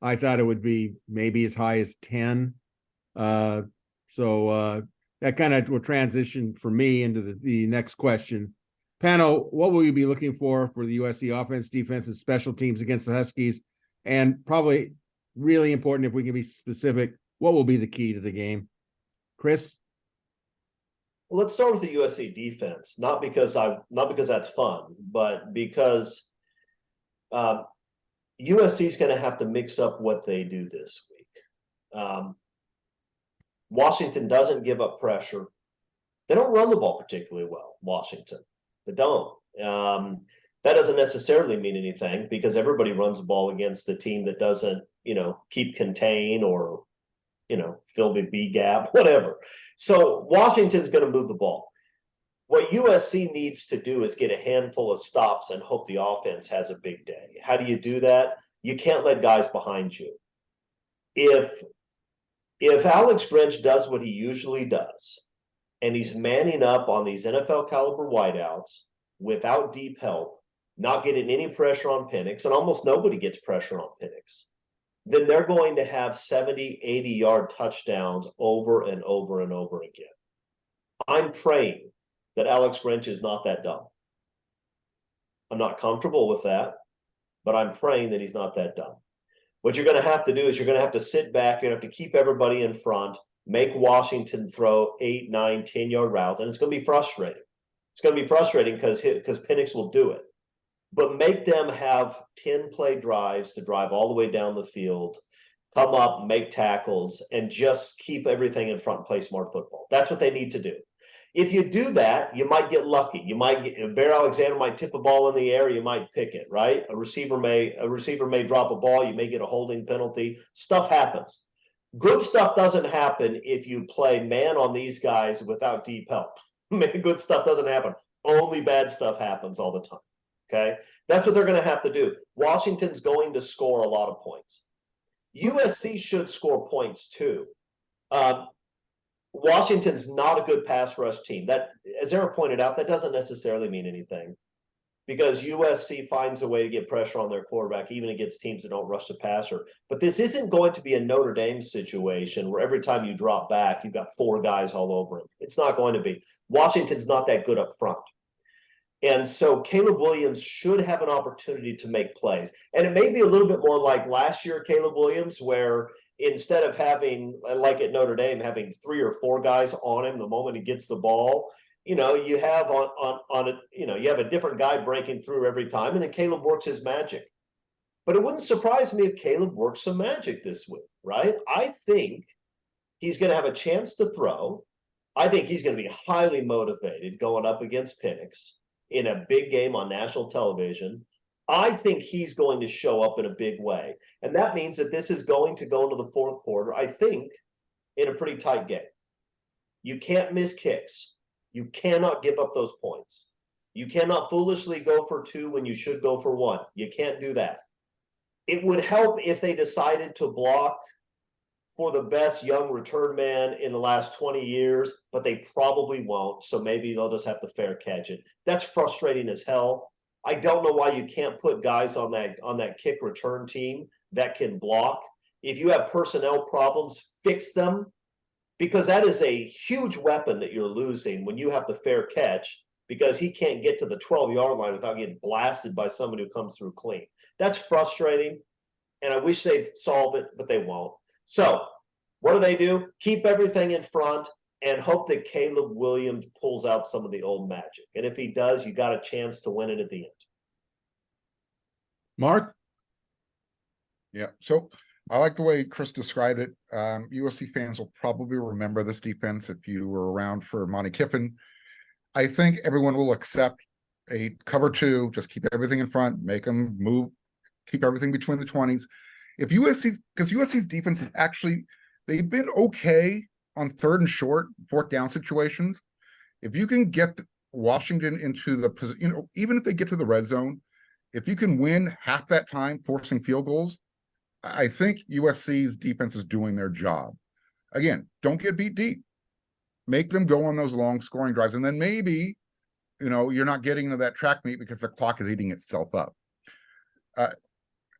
I thought it would be maybe as high as 10. So that kind of will transition for me into the next question. Pano, what will you be looking for the USC offense, defense, and special teams against the Huskies? And probably really important, if we can be specific, what will be the key to the game? Chris? Well, let's start with the USC defense, not because that's fun, but because USC is going to have to mix up what they do this week. Washington doesn't give up pressure. They don't run the ball particularly well, Washington. They don't. That doesn't necessarily mean anything because everybody runs the ball against a team that doesn't, keep contain or, fill the B gap, whatever. So Washington's going to move the ball. What USC needs to do is get a handful of stops and hope the offense has a big day. How do you do that? You can't let guys behind you. If Alex Grinch does what he usually does, and he's manning up on these NFL caliber wideouts without deep help, not getting any pressure on Penix, and almost nobody gets pressure on Penix, then they're going to have 70, 80-yard touchdowns over and over and over again. I'm praying that Alex Grinch is not that dumb. I'm not comfortable with that, but I'm praying that he's not that dumb. What you're going to have to do is you're going to have to sit back, you're going to have to keep everybody in front, make Washington throw 8, 9, 10-yard routes, and it's going to be frustrating. It's going to be frustrating because Penix will do it. But make them have 10-play drives to drive all the way down the field, come up, make tackles, and just keep everything in front and play smart football. That's what they need to do. If you do that, you might get lucky. Bear Alexander might tip a ball in the air, you might pick it, right? A receiver may drop a ball, you may get a holding penalty. Stuff happens. Good stuff doesn't happen if you play man on these guys without deep help. Good stuff doesn't happen. Only bad stuff happens all the time. Okay? That's what they're going to have to do. Washington's going to score a lot of points. USC should score points too. Washington's not a good pass rush team. That, as Eric pointed out, that doesn't necessarily mean anything because USC finds a way to get pressure on their quarterback, even against teams that don't rush the passer. But this isn't going to be a Notre Dame situation where every time you drop back, you've got 4 guys all over him. It's not going to be. Washington's not that good up front. And so Caleb Williams should have an opportunity to make plays. And it may be a little bit more like last year, Caleb Williams, where instead of having, like at Notre Dame, having 3 or 4 guys on him the moment he gets the ball, you have you have a different guy breaking through every time, and then Caleb works his magic. But it wouldn't surprise me if Caleb works some magic this week, right? I think he's going to have a chance to throw. I think he's going to be highly motivated going up against Penix in a big game on national television. I think he's going to show up in a big way. And that means that this is going to go into the fourth quarter, I think, in a pretty tight game. You can't miss kicks. You cannot give up those points. You cannot foolishly go for 2 when you should go for 1. You can't do that. It would help if they decided to block for the best young return man in the last 20 years, but they probably won't. So maybe they'll just have to fair catch it. That's frustrating as hell. I don't know why you can't put guys on that kick return team that can block. If you have personnel problems, fix them, because that is a huge weapon that you're losing when you have to fair catch, because he can't get to the 12-yard line without getting blasted by someone who comes through clean. That's frustrating, and I wish they'd solve it, but they won't. So what do? Keep everything in front and hope that Caleb Williams pulls out some of the old magic. And if he does, you got a chance to win it at the end. Mark? Yeah. So I like the way Chris described it. USC fans will probably remember this defense if you were around for Monty Kiffin. I think everyone will accept a cover 2, just keep everything in front, make them move, keep everything between the 20s. If because USC's defense is actually, they've been okay on 3rd and short, 4th down situations. If you can get Washington into the, even if they get to the red zone, if you can win half that time forcing field goals, I think USC's defense is doing their job. Again, don't get beat deep. Make them go on those long scoring drives. And then maybe, you're not getting into that track meet because the clock is eating itself up.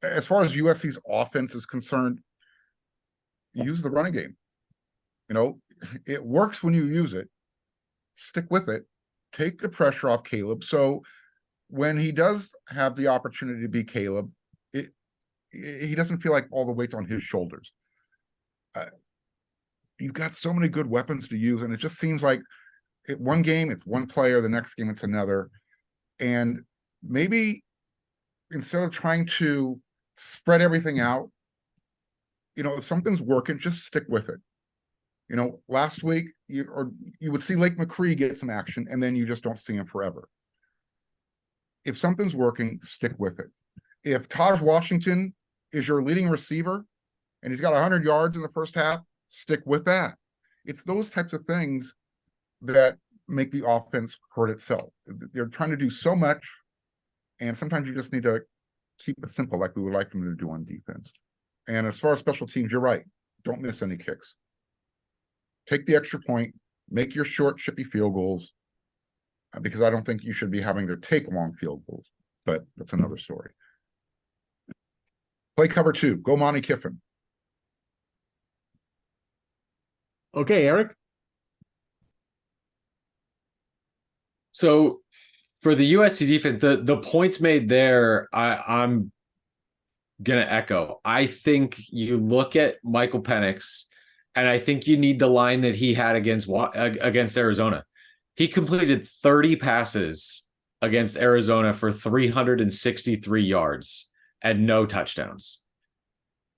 As far as USC's offense is concerned, use the running game. It works when you use it. Stick with it. Take the pressure off Caleb. So when he does have the opportunity to be Caleb, he doesn't feel like all the weight's on his shoulders. You've got so many good weapons to use, and it just seems like one game it's one player, the next game it's another. And maybe instead of trying to spread everything out, if something's working, just stick with it. Last week you would see Lake McCree get some action, and then you just don't see him forever. If something's working, stick with it. If Taj Washington is your leading receiver and he's got 100 yards in the first half, stick with that. It's those types of things that make the offense hurt itself. They're trying to do so much, and sometimes you just need to keep it simple like we would like them to do on defense. And as far as special teams, you're right. Don't miss any kicks. Take the extra point, make your short, chippy field goals, because I don't think you should be having to take long field goals, but that's another story. Play cover 2. Go Monty Kiffin. Okay, Eric? So for the USC defense, the points made there, I'm going to echo. I think you look at Michael Penix, and I think you need the line that he had against Arizona. He completed 30 passes against Arizona for 363 yards and no touchdowns.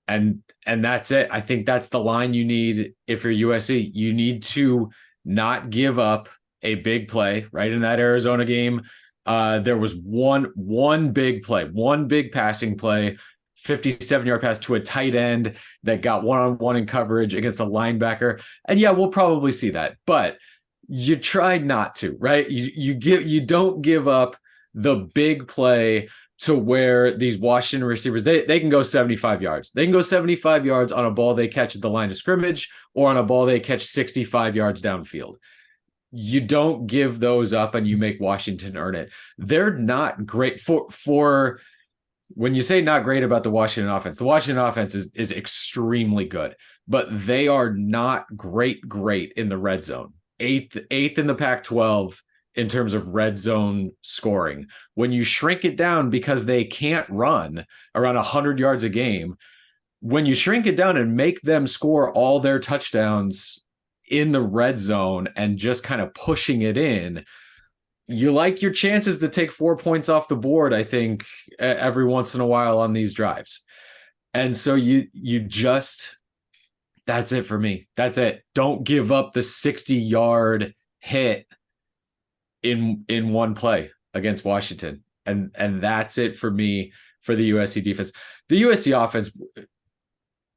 And that's it. I think that's the line you need if you're USC. You need to not give up a big play. Right in that Arizona game, there was one big play, one big passing play, 57-yard pass to a tight end that got one-on-one in coverage against a linebacker. And yeah, we'll probably see that, but you tried not to, right? You don't give up the big play to where these Washington receivers, they can go 75 yards. They can go 75 yards on a ball they catch at the line of scrimmage or on a ball they catch 65 yards downfield. You don't give those up and you make Washington earn it. They're not great for when you say not great about the Washington offense is extremely good, but they are not great in the red zone. Eighth in the Pac-12 in terms of red zone scoring. When you shrink it down because they can't run around 100 yards a game, when you shrink it down and make them score all their touchdowns in the red zone and just kind of pushing it in, you like your chances to take 4 points off the board, I think, every once in a while on these drives. And so you just, that's it for me. That's it. Don't give up the 60-yard hit in one play against Washington. And that's it for me for the USC defense. The USC offense,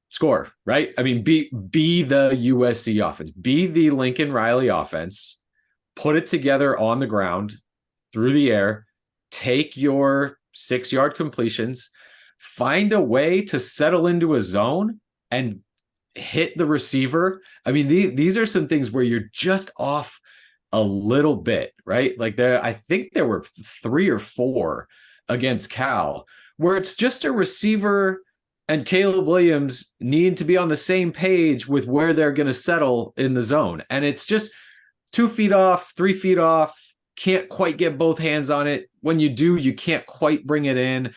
score, right? I mean, be the USC offense. Be the Lincoln Riley offense. Put it together on the ground, through the air, take your 6-yard completions. find a way to settle into a zone and hit the receiver. I mean, these are some things where you're just off a little bit, right? Like I think there were 3 or 4 against Cal where it's just a receiver and Caleb Williams need to be on the same page with where they're going to settle in the zone. And it's just 2 feet off, 3 feet off, can't quite get both hands on it. When you do, you can't quite bring it in.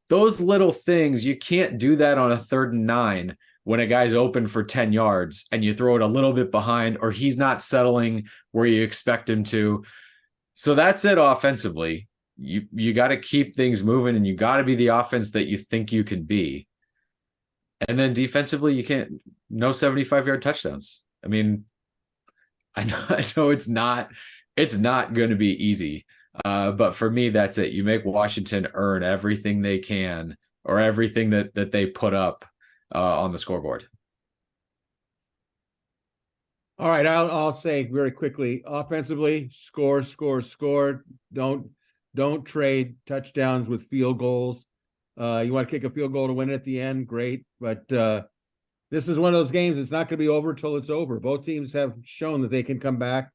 Those little things, you can't do that on a 3rd and 9 when a guy's open for 10 yards and you throw it a little bit behind, or he's not settling where you expect him to. So that's it offensively. You got to keep things moving, and you got to be the offense that you think you can be. And then defensively, you can't, no 75-yard touchdowns. I mean, I know it's not going to be easy. But for me, that's it. You make Washington earn everything they can, or everything that they put up on the scoreboard. All right, I'll say very quickly, offensively, score. Don't trade touchdowns with field goals. You want to kick a field goal to win it at the end, great. But this is one of those games, it's not going to be over till it's over. Both teams have shown that they can come back.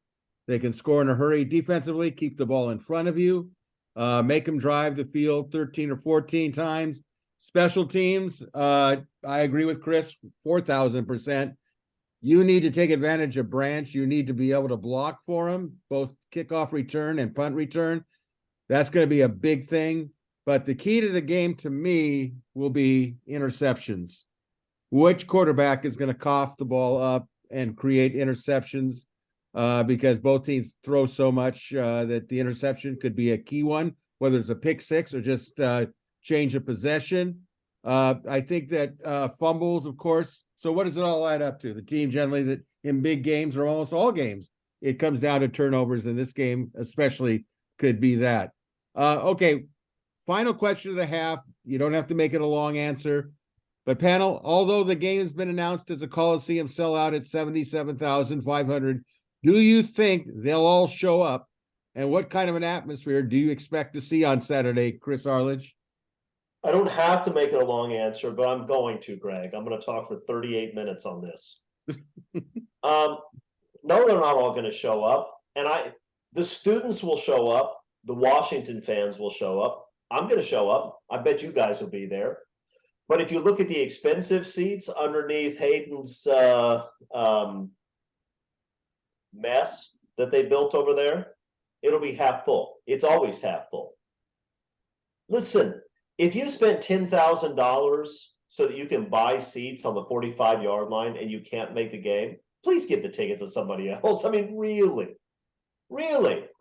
They can score in a hurry. Defensively, keep the ball in front of you. Make them drive the field 13 or 14 times. Special teams, I agree with Chris, 4,000%. You need to take advantage of Branch. You need to be able to block for him, both kickoff return and punt return. That's going to be a big thing. But the key to the game to me will be interceptions. Which quarterback is going to cough the ball up and create interceptions? Because both teams throw so much that the interception could be a key one, whether it's a pick six or just change of possession. I think that fumbles, of course. So what does it all add up to? The team generally that in big games or almost all games, it comes down to turnovers. In this game, especially, could be that. Okay, final question of the half. You don't have to make it a long answer. But panel, although the game has been announced as a Coliseum sellout at 77,500, do you think they'll all show up? And what kind of an atmosphere do you expect to see on Saturday, Chris Arledge? I don't have to make it a long answer, but I'm going to, Greg. I'm going to talk for 38 minutes on this. No, they're not all going to show up. And the students will show up. The Washington fans will show up. I'm going to show up. I bet you guys will be there. But if you look at the expensive seats underneath Hayden's mess that they built over there, it'll be half full. It's always half full. Listen, if you spent $10,000 so that you can buy seats on the 45-yard line and you can't make the game, please give the ticket to somebody else. I mean, really,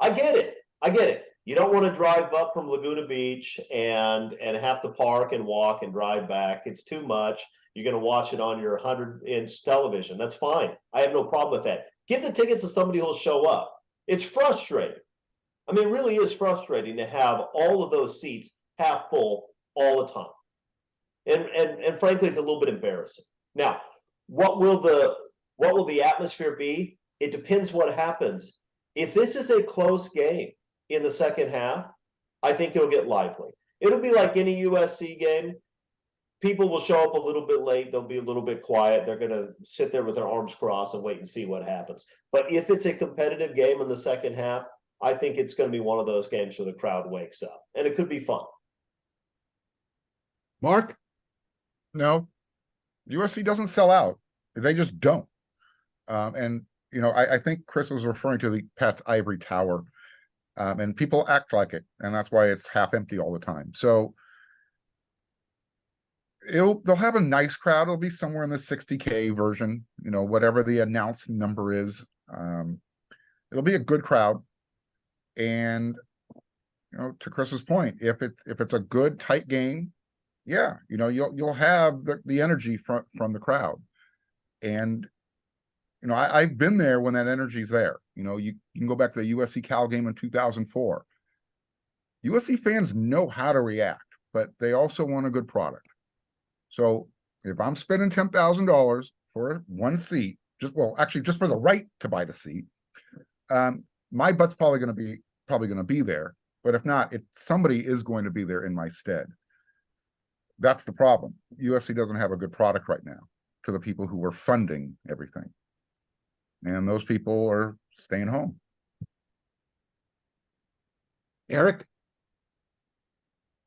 I get it. You don't want to drive up from Laguna Beach and have to park and walk and drive back. It's too much. You're going to watch it on your 100-inch television. That's fine. I have no problem with that. Give the tickets to somebody who'll show up. It's frustrating. I mean, it really is frustrating to have all of those seats half full all the time. And frankly, it's a little bit embarrassing. Now, what will the atmosphere be? It depends what happens. If this is a close game in the second half, I think it'll get lively. It'll be like any USC game. People will show up a little bit late. They'll be a little bit quiet. They're going to sit there with their arms crossed and wait and see what happens. But if it's a competitive game in the second half, I think it's going to be one of those games where the crowd wakes up. And it could be fun. Mark? No, USC doesn't sell out. They just don't. And, you know, I think Chris was referring to the Pat's Ivory Tower. And people act like it. And that's why it's half empty all the time. So they'll have a nice crowd. It'll be somewhere in the 60K version, you know, whatever the announced number is. It'll be a good crowd. And, you know, to Chris's point, if it's a good tight game, yeah, you know, you'll have the energy from the crowd. And, you know, I've been there when that energy's there. You know, you can go back to the USC Cal game in 2004. USC fans know how to react, but they also want a good product. So if I'm spending $10,000 for one seat, just for the right to buy the seat, my butt's probably going to be there. But if not, somebody is going to be there in my stead. that's the problem. USC doesn't have a good product right now to the people who were funding everything. And those people are staying home. Eric?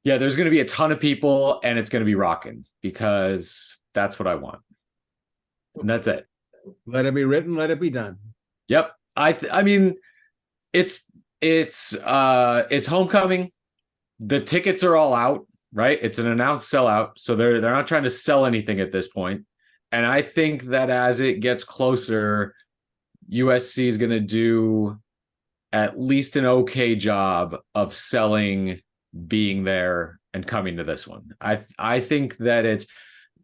Yeah, there's going to be a ton of people, and it's going to be rocking because that's what I want. And that's it. Let it be written, let it be done. Yep. I mean, it's homecoming. The tickets are all out, right? It's an announced sellout, so they're not trying to sell anything at this point. And I think that as it gets closer, USC is going to do at least an okay job of selling being there and coming to this one. I think that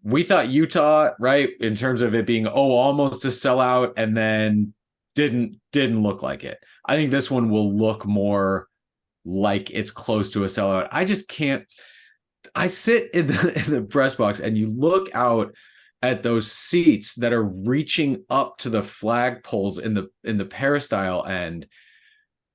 we thought Utah, right, in terms of it being almost a sellout, and then didn't look like it. I think this one will look more like it's close to a sellout. I just can't. I sit in the press box and you look out at those seats that are reaching up to the flagpoles in the peristyle end.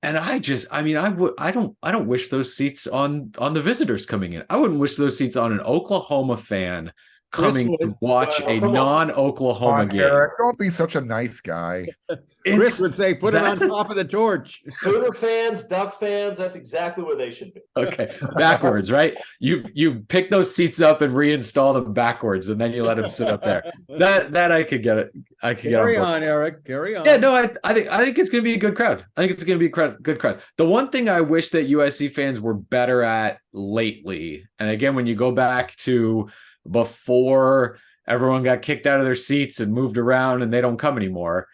And I don't wish those seats on the visitors coming in. I wouldn't wish those seats on an Oklahoma fan coming to watch a non-Oklahoma game. Eric, don't be such a nice guy. Chris would say, put it on top of the torch. Sooner fans, Duck fans, that's exactly where they should be. Okay, backwards, right? You pick those seats up and reinstall them backwards, and then you let them sit up there. That I could get it. I could carry on, Eric. Carry on. Yeah, no, I think it's going to be a good crowd. I think it's going to be a good crowd. The one thing I wish that USC fans were better at lately, and again, when you go back to before everyone got kicked out of their seats and moved around and they don't come anymore,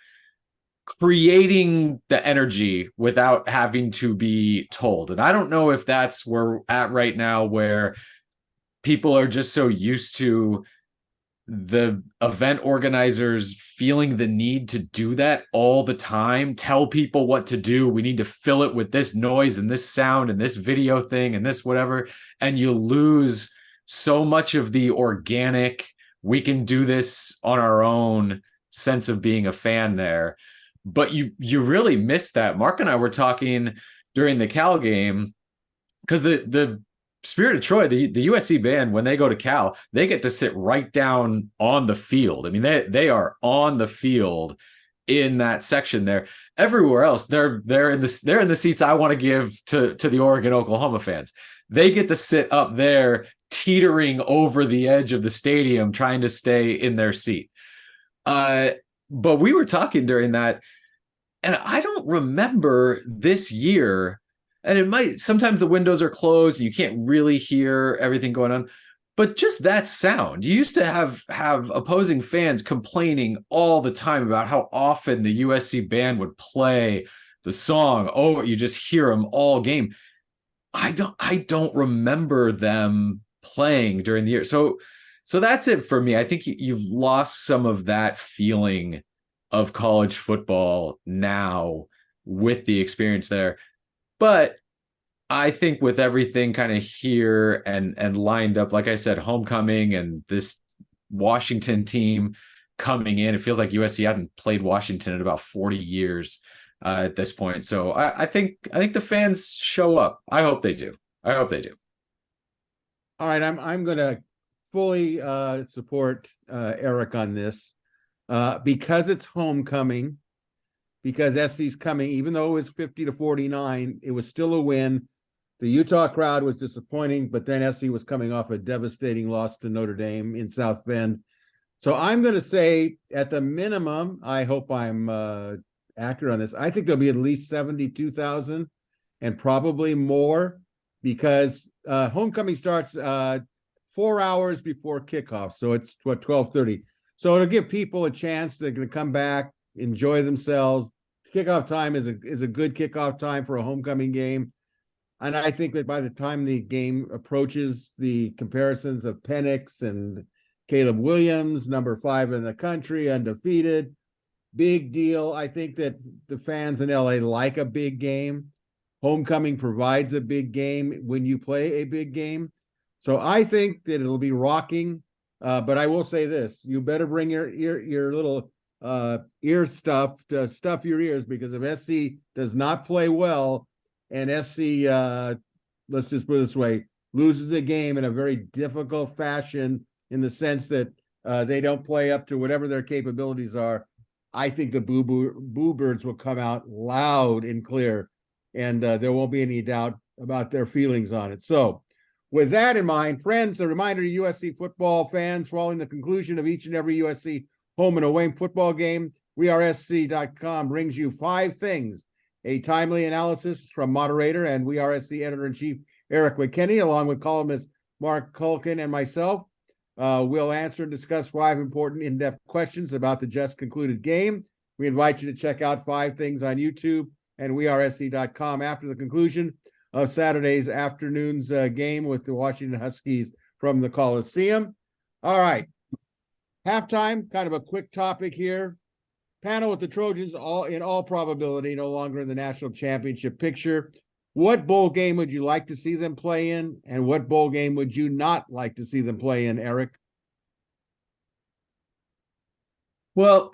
creating the energy without having to be told. And I don't know if that's where we're at right now, where people are just so used to the event organizers feeling the need to do that all the time, tell people what to do. We need to fill it with this noise and this sound and this video thing and this whatever. And you lose so much of the organic, we can do this on our own sense of being a fan there. But you really missed that. Mark and I were talking during the Cal game, because the Spirit of Troy, the USC band, when they go to Cal, they get to sit right down on the field. I mean, they are on the field in that section there. Everywhere else, they're in the seats I want to give to the Oregon Oklahoma fans. They get to sit up there, teetering over the edge of the stadium, trying to stay in their seat. But we were talking during that, and I don't remember this year. And it might, sometimes the windows are closed, you can't really hear everything going on, but just that sound. You used to have opposing fans complaining all the time about how often the USC band would play the song. Oh, you just hear them all game. I don't remember them playing during the year. So that's it for me. I think you've lost some of that feeling of college football now with the experience there. But I think with everything kind of here and lined up, like I said, homecoming and this Washington team coming in, it feels like USC hadn't played Washington in about 40 years at this point. So I think the fans show up. I hope they do. All right, I'm going to fully support Eric on this because it's homecoming. Because SC's coming, even though it was 50-49, it was still a win. The Utah crowd was disappointing, but then SC was coming off a devastating loss to Notre Dame in South Bend. So I'm going to say, at the minimum, I hope I'm accurate on this, I think there'll be at least 72,000 and probably more, because homecoming starts 4 hours before kickoff. So it's 12:30. So it'll give people a chance. They're going to come back, enjoy themselves. Kickoff time is a good kickoff time for a homecoming game. And I think that by the time the game approaches, the comparisons of Penix and Caleb Williams, number 5 in the country, undefeated, big deal. I think that the fans in LA like a big game. Homecoming provides a big game when you play a big game. So I think that it'll be rocking. But I will say this, you better bring your little ear stuff to stuff your ears, because if SC does not play well, and SC let's just put it this way, loses the game in a very difficult fashion in the sense that they don't play up to whatever their capabilities are, I think the Boo Birds will come out loud and clear, and there won't be any doubt about their feelings on it. So with that in mind, friends, a reminder to USC football fans, following the conclusion of each and every USC home and away football game, WeAreSC.com brings you 5 things: a timely analysis from moderator and WeAreSC editor-in-chief Eric McKinney, along with columnist Mark Culkin and myself. We'll answer and discuss 5 important in-depth questions about the just concluded game. We invite you to check out 5 things on YouTube and WeAreSC.com after the conclusion of Saturday's afternoon's game with the Washington Huskies from the Coliseum. All right. Halftime, kind of a quick topic here. Panel with the Trojans, in all probability, no longer in the national championship picture. What bowl game would you like to see them play in, and what bowl game would you not like to see them play in, Eric? Well,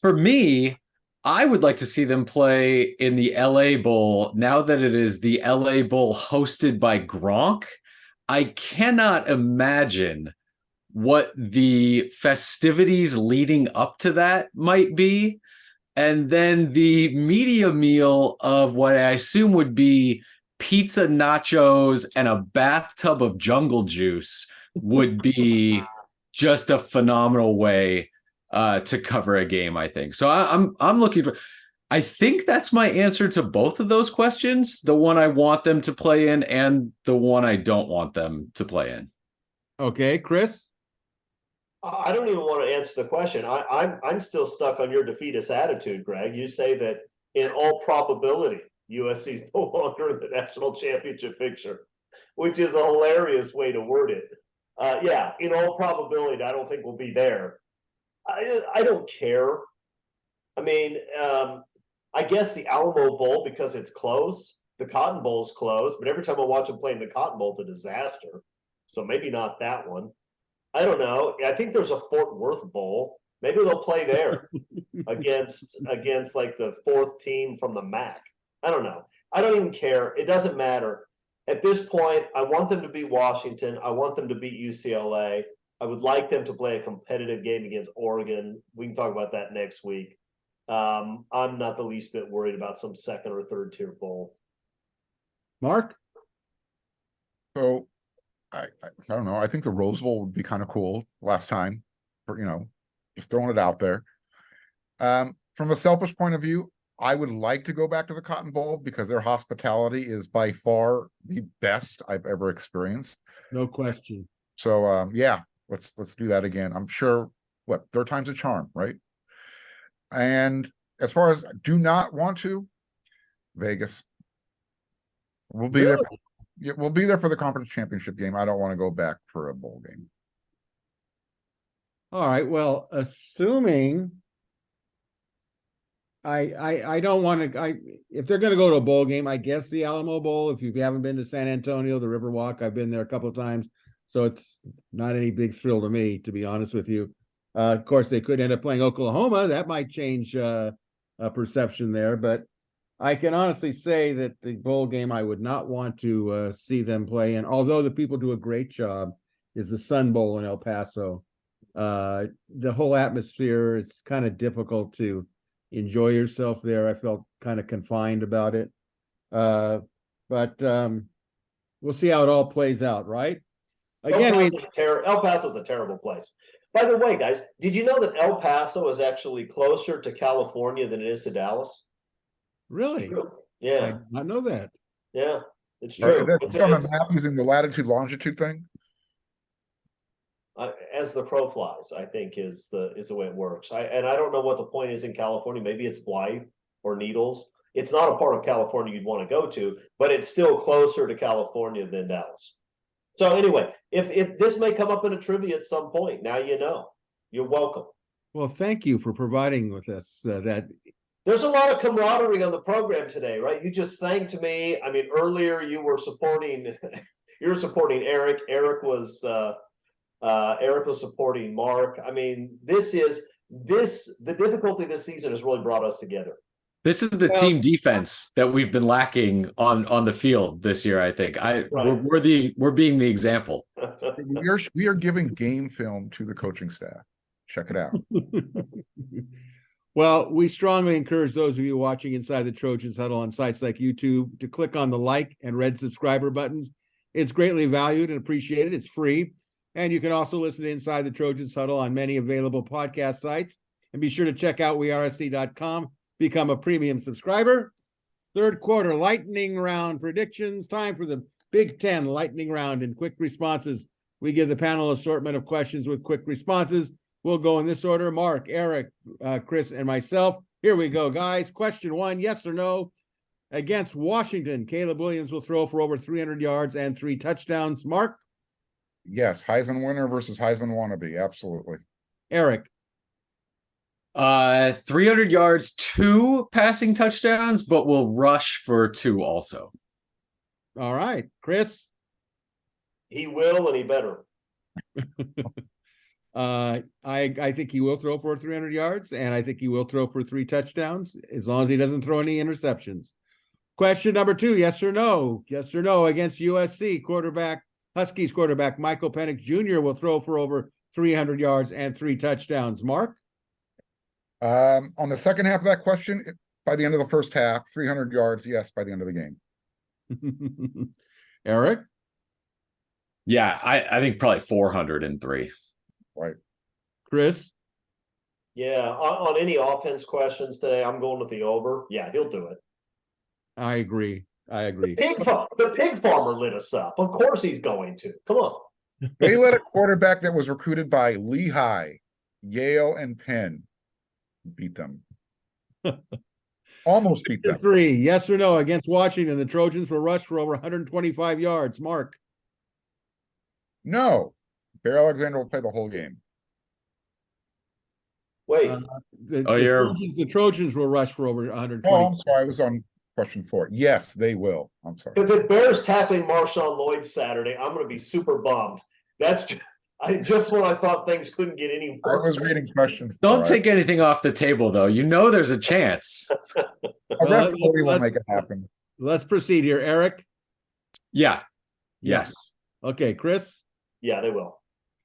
for me, I would like to see them play in the LA Bowl now that it is the LA Bowl hosted by Gronk. I cannot imagine what the festivities leading up to that might be. And then the media meal of what I assume would be pizza, nachos, and a bathtub of jungle juice would be just a phenomenal way to cover a game, I think. So I'm looking for, I think that's my answer to both of those questions, the one I want them to play in and the one I don't want them to play in. Okay, Chris? I don't even want to answer the question. I'm still stuck on your defeatist attitude, Greg. You say that in all probability, USC is no longer in the national championship picture, which is a hilarious way to word it. Yeah, in all probability, I don't think we'll be there. I don't care. I mean, I guess the Alamo Bowl, because it's close. The Cotton Bowl's close, but every time I watch them play in the Cotton Bowl, it's a disaster. So maybe not that one. I don't know. I think there's a Fort Worth Bowl. Maybe they'll play there against like the 4th team from the MAC. I don't know. I don't even care. It doesn't matter. At this point, I want them to beat Washington. I want them to beat UCLA. I would like them to play a competitive game against Oregon. We can talk about that next week. I'm not the least bit worried about some 2nd or 3rd tier bowl. Mark? So I don't know. I think the Rose Bowl would be kind of cool last time, just throwing it out there. From a selfish point of view, I would like to go back to the Cotton Bowl because their hospitality is by far the best I've ever experienced. No question. So yeah, let's do that again. I'm sure 3rd time's a charm, right? And as far as do not want to, Vegas. We'll be there. Yeah, we'll be there for the conference championship game. I don't want to go back for a bowl game. All right. Well, assuming I don't want to. If they're going to go to a bowl game, I guess the Alamo Bowl. If you haven't been to San Antonio, the Riverwalk, I've been there a couple of times, so it's not any big thrill to me, to be honest with you. Of course, they could end up playing Oklahoma. That might change a perception there, but I can honestly say that the bowl game I would not want to see them play in, although the people do a great job, is the Sun Bowl in El Paso. The whole atmosphere, it's kind of difficult to enjoy yourself there. I felt kind of confined about it. But we'll see how it all plays out, right? Again, El Paso's a terrible place. By the way, guys, did you know that El Paso is actually closer to California than it is to Dallas? Really? Yeah. I did not know that. Yeah, it's true. It's on the map using the latitude longitude thing. As the crow flies, I think is the way it works. I don't know what the point is in California. Maybe it's Blythe or Needles. It's not a part of California you'd want to go to, but it's still closer to California than Dallas. So anyway, if this may come up in a trivia at some point, now you know. You're welcome. Well, thank you for providing with us that. There's a lot of camaraderie on the program today, right? You just thanked me. I mean, earlier you were supporting, you're supporting Eric. Eric was supporting Mark. I mean, the difficulty this season has really brought us together. This is the Well- team defense that we've been lacking on the field this year. I think That's right. we're being the example. We are giving game film to the coaching staff. Check it out. Well, we strongly encourage those of you watching Inside the Trojans Huddle on sites like YouTube to click on the like and red subscriber buttons. It's greatly valued and appreciated. It's free. And you can also listen to Inside the Trojans Huddle on many available podcast sites. And be sure to check out WeAreSC.com. Become a premium subscriber. Third quarter lightning round predictions. Time for the Big Ten lightning round and quick responses. We give the panel assortment of questions with quick responses. We'll go in this order. Mark, Eric, Chris, and myself. Here we go, guys. Question 1, yes or no? Against Washington, Caleb Williams will throw for over 300 yards and 3 touchdowns. Mark? Yes, Heisman winner versus Heisman wannabe. Absolutely. Eric? 300 yards, 2 passing touchdowns, but will rush for 2 also. All right. Chris? He will, and he better. I think he will throw for 300 yards, and I think he will throw for 3 touchdowns, as long as he doesn't throw any interceptions. Question number 2, yes or no? Yes or no, against USC, Huskies quarterback Michael Penix Jr. will throw for over 300 yards and 3 touchdowns. Mark? On the second half of that question, by the end of the first half, 300 yards, yes, by the end of the game. Eric? Yeah, I think probably 403. Right. Chris? Yeah, on any offense questions today, I'm going with the over. Yeah, he'll do it. I agree. The pig farmer lit us up. Of course he's going to. Come on. They let a quarterback that was recruited by Lehigh, Yale, and Penn beat them. Almost beat them. 3, yes or no, against Washington, the Trojans will rush for over 125 yards. Mark? No. Bear Alexander will play the whole game. Wait, The Trojans will rush for over 120. Oh, I'm sorry. I was on question 4. Yes, they will. I'm sorry. because if Bears tackling Marshawn Lloyd Saturday, I'm going to be super bummed. That's just when I thought things couldn't get any I worse. was reading question 4. Don't take anything off the table, though. You know there's a chance. A ref will make it happen. Let's proceed here. Eric? Yeah. Yes. Okay. Chris? Yeah, they will.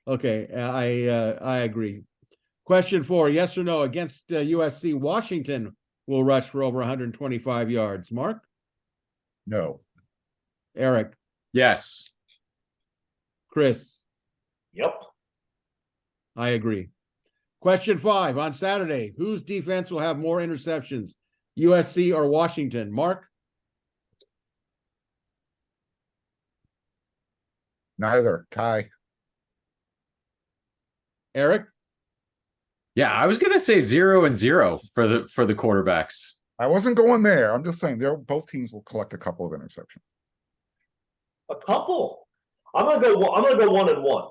Okay. I agree. Question 4, yes or no, against USC, Washington will rush for over 125 yards. Mark? No. Eric? Yes. Chris? Yep. I agree. Question 5, on Saturday, whose defense will have more interceptions, USC or Washington? Mark? Neither. Tie. Eric? Yeah, I was gonna say 0 and 0 for the quarterbacks. I wasn't going there. I'm just saying both teams will collect a couple of interceptions. A couple. I'm gonna go 1-1.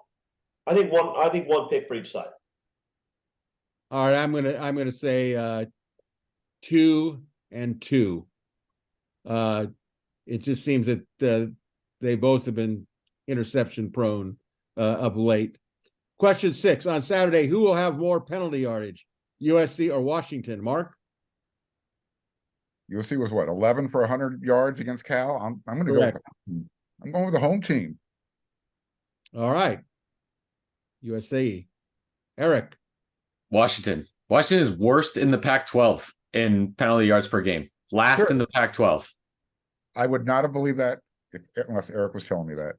I think one pick for each side. All right, I'm gonna say 2 and 2. It just seems that they both have been interception prone of late. Question 6, on Saturday, who will have more penalty yardage, USC or Washington? Mark? USC was what, 11 for 100 yards against Cal? I'm going to go with I'm going with the home team. All right. USC. Eric? Washington is worst in the Pac-12 in penalty yards per game. Last in the Pac-12. I would not have believed that unless Eric was telling me that.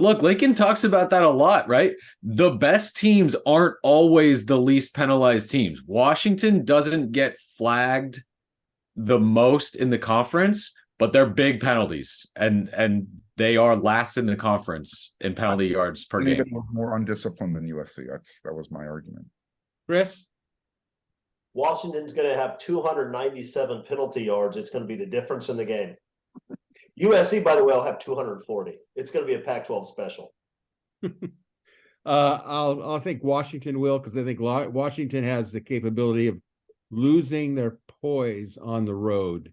Look, Lincoln talks about that a lot, right? The best teams aren't always the least penalized teams. Washington doesn't get flagged the most in the conference, but they're big penalties, and they are last in the conference in penalty yards per game. Even more undisciplined than USC. That was my argument. Chris? Washington's going to have 297 penalty yards. It's going to be the difference in the game. USC, by the way, will have 240. It's going to be a Pac-12 special. I'll think Washington will, because I think Washington has the capability of losing their poise on the road.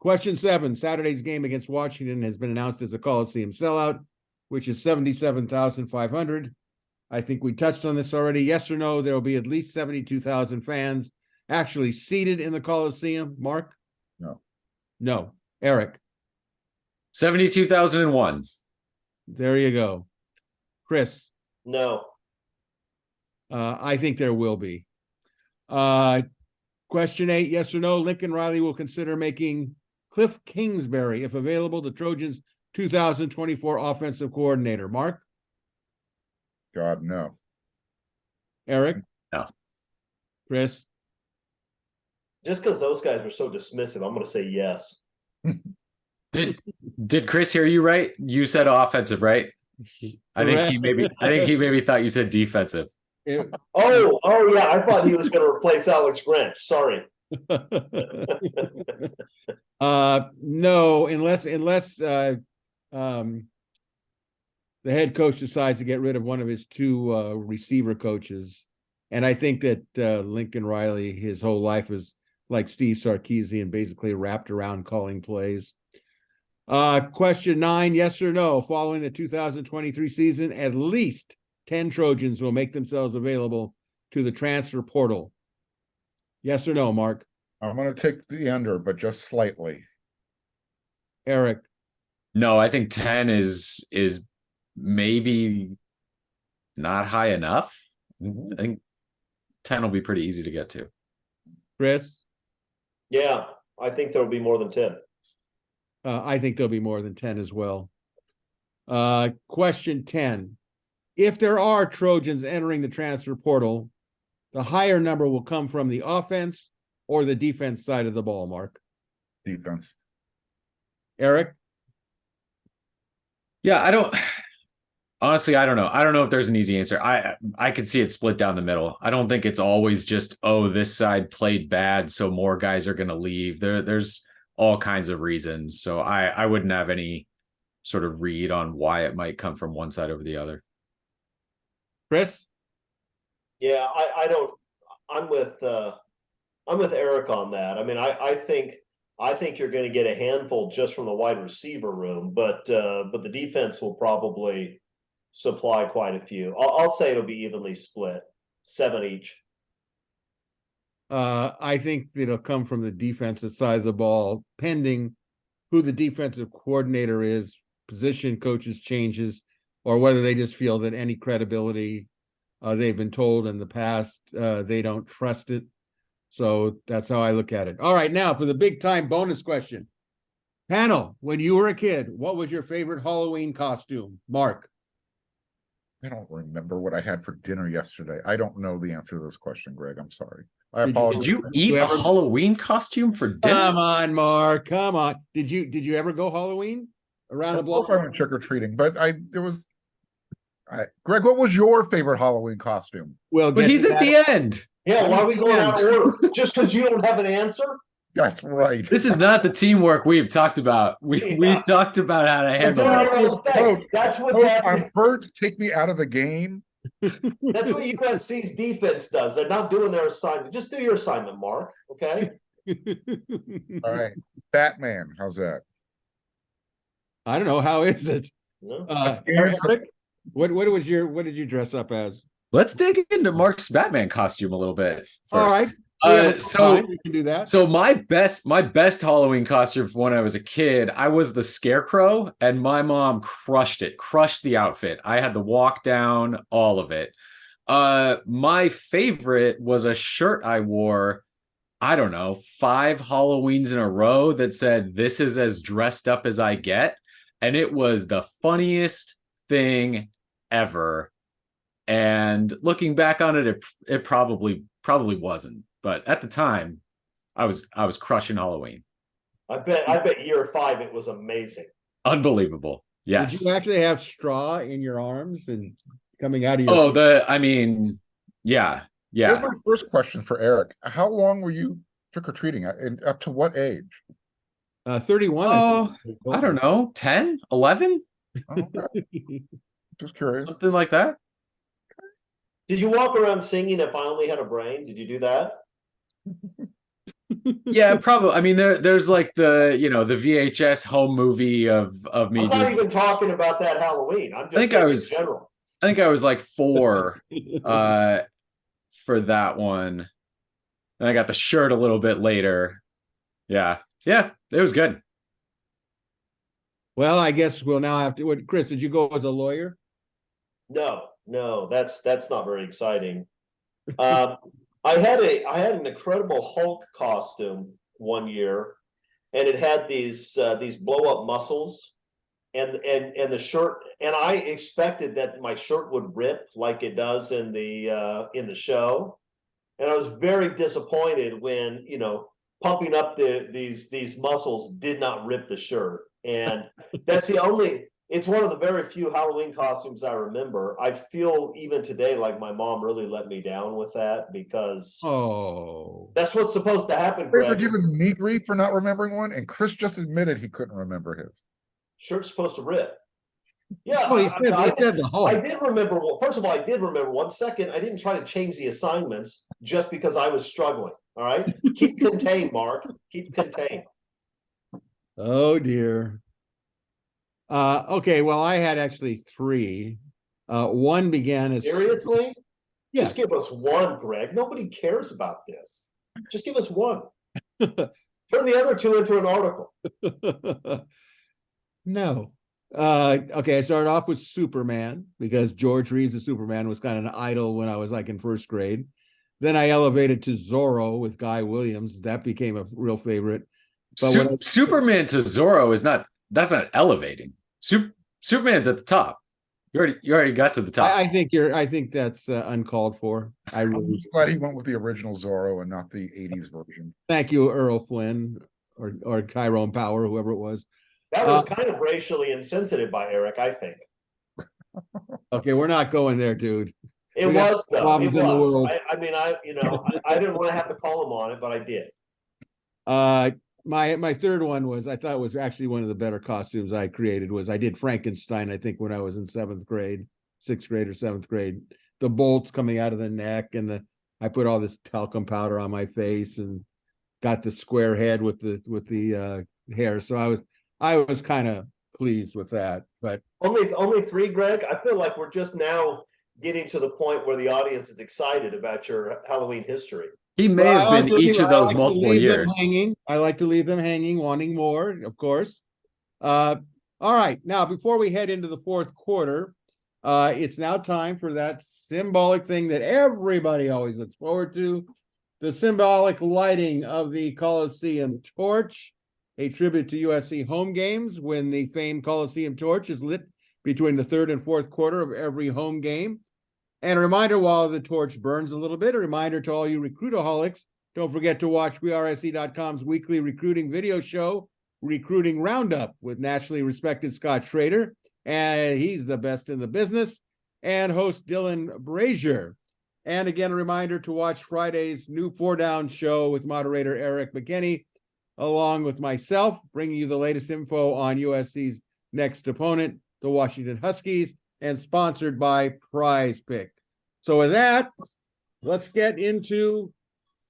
Question 7, Saturday's game against Washington has been announced as a Coliseum sellout, which is 77,500. I think we touched on this already. Yes or no, there will be at least 72,000 fans actually seated in the Coliseum? Mark? No. No. Eric? 72,001. There you go. Chris? No. I think there will be. Question 8, yes or no, Lincoln Riley will consider making Cliff Kingsbury, if available, the Trojans' 2024 offensive coordinator. Mark? God, no. Eric? No. Chris? Just because those guys were so dismissive, I'm going to say yes. Did Chris hear you right? You said offensive, right? I think he maybe thought you said defensive. Oh yeah, I thought he was going to replace Alex Grinch. Sorry. No, unless the head coach decides to get rid of one of his two receiver coaches. And I think that Lincoln Riley, his whole life is like Steve Sarkisian, basically wrapped around calling plays. Question 9, yes or no, following the 2023 season, at least 10 Trojans will make themselves available to the transfer portal. Yes or no, Mark? I'm going to take the under, but just slightly. Eric? No, I think 10 is maybe not high enough. I think 10 will be pretty easy to get to. Chris? Yeah, I think there'll be more than 10. I think there'll be more than 10 as well. Question 10. If there are Trojans entering the transfer portal, the higher number will come from the offense or the defense side of the ball, Mark? Defense. Eric? Yeah, I don't know. I don't know if there's an easy answer. I could see it split down the middle. I don't think it's always just, oh, this side played bad, so more guys are going to leave. There's all kinds of reasons. So I wouldn't have any sort of read on why it might come from one side over the other. Chris? Yeah, I don't. I'm with Eric on that. I mean, I think you're going to get a handful just from the wide receiver room, but the defense will probably supply quite a few. I'll say it'll be evenly split, 7 each. I think it'll come from the defensive side of the ball, pending who the defensive coordinator is, position coaches changes, or whether they just feel that any credibility they've been told in the past, they don't trust it. So that's how I look at it. All right, now for the big time bonus question. Panel, when you were a kid, what was your favorite Halloween costume? Mark? I don't remember what I had for dinner yesterday. I don't know the answer to this question, Greg. I'm sorry. I Did apologize. Did you eat a Halloween costume for dinner? Come on, Mark. Come on. Did you ever go Halloween around the Of course block? I went trick-or-treating, but Greg, what was your favorite Halloween costume? Well, But he's at the end. Yeah, why are we going out of order? Just because you don't have an answer? That's right. This is not the teamwork we've talked about. We talked about how to handle that. That's what's Coach, happening. I'm hurt. Take me out of the game. That's what USC's defense does. They're not doing their assignment. Just do your assignment, Mark. Okay. All right. Batman. How's that? I don't know. How is it? No. Eric, what did you dress up as? Let's dig into Mark's Batman costume a little bit. All First. right. So we can do that. So my best Halloween costume from when I was a kid, I was the Scarecrow, and my mom crushed the outfit. I had the walk down, all of it. My favorite was a shirt I wore, I don't know, 5 Halloweens in a row that said, "This is as dressed up as I get." And it was the funniest thing ever. And looking back on it, it probably wasn't. But at the time, I was crushing Halloween. I bet year 5 it was amazing. Unbelievable. Yes. Did you actually have straw in your arms and coming out of your? Yeah. Here's my first question for Eric. How long were you trick-or-treating? And up to what age? 31. Oh, I don't know, 10, 11? Oh, okay. Just curious. Something like that. Did you walk around singing "If I Only Had a Brain"? Did you do that? Yeah, probably. I mean, there's like the VHS home movie of me. I'm not even talking about that Halloween. I'm just saying in general. I think I was like 4 for that one. And I got the shirt a little bit later. Yeah. Yeah, it was good. Well, I guess we'll now have to. What, Chris? Did you go as a lawyer? No, that's not very exciting. I had an Incredible Hulk costume one year, and it had these blow up muscles, and the shirt, and I expected that my shirt would rip like it does in the show, and I was very disappointed when pumping up these muscles did not rip the shirt, and that's the only. It's one of the very few Halloween costumes I remember. I feel even today like my mom really let me down with that because that's what's supposed to happen. Chris are Greg. giving me grief for not remembering one, and Chris just admitted he couldn't remember his. Shirt's supposed to rip. Yeah, Well, he said the Hulk. I did remember. First of all, I did remember one. Second, I didn't try to change the assignments just because I was struggling. All right, keep contained, Mark. Keep contained. Oh dear. Okay, well, I had actually three. One began as Seriously? Yeah. Just give us one, Greg. Nobody cares about this. Just give us one. Turn the other two into an article. No. Okay, I started off with Superman because George Reeves' Superman was kind of an idol when I was like in first grade. Then I elevated to Zorro with Guy Williams. That became a real favorite. But Superman to Zorro that's not elevating. Superman's at the top. You already got to the top. I think that's uncalled for. I'm glad he went with the original Zorro and not the 80s version. Thank you, Earl Flynn or Tyrone Power, whoever it was. That was kind of racially insensitive by Eric, I think. Okay, we're not going there, dude. It was though. It was. I didn't want to have to call him on it, but I did. My third one was I thought was actually one of the better costumes I created was I did Frankenstein, I think when I was in 6th grade or 7th grade. The bolts coming out of the neck and I put all this talcum powder on my face and got the square head with the hair. So I was kind of pleased with that. But only three, Greg. I feel like we're just now getting to the point where the audience is excited about your Halloween history. He may have been each of those multiple years. I like to leave them hanging, wanting more, of course. All right. Now, before we head into the fourth quarter, it's now time for that symbolic thing that everybody always looks forward to, the symbolic lighting of the Coliseum torch, a tribute to USC home games when the famed Coliseum torch is lit between the third and fourth quarter of every home game. And a reminder while the torch burns a little bit, a reminder to all you recruitaholics, don't forget to watch WeAreSC.com's weekly recruiting video show, Recruiting Roundup, with nationally respected Scott Schrader, and he's the best in the business, and host Dylan Brazier. And again, a reminder to watch Friday's new 4 Down show with moderator Eric McKinney, along with myself, bringing you the latest info on USC's next opponent, the Washington Huskies, and sponsored by Prize Pick. So with that, let's get into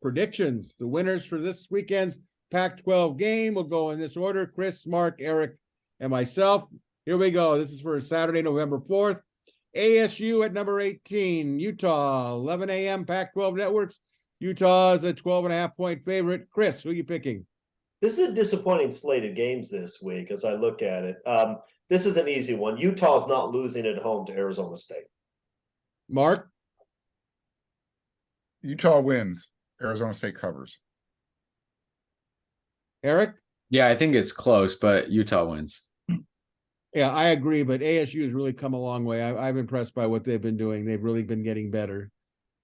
predictions. The winners for this weekend's Pac-12 game will go in this order: Chris, Mark, Eric, and myself. Here we go. This is for Saturday, November 4th. ASU at number 18, Utah, 11 a.m. Pac-12 networks. Utah is a 12.5-point favorite. Chris, who are you picking? This is a disappointing slate of games this week as I look at it. This is an easy one. Utah is not losing at home to Arizona State. Mark? Utah wins. Arizona State covers. Eric? Yeah, I think it's close, but Utah wins. Yeah, I agree, but ASU has really come a long way. I'm impressed by what they've been doing. They've really been getting better.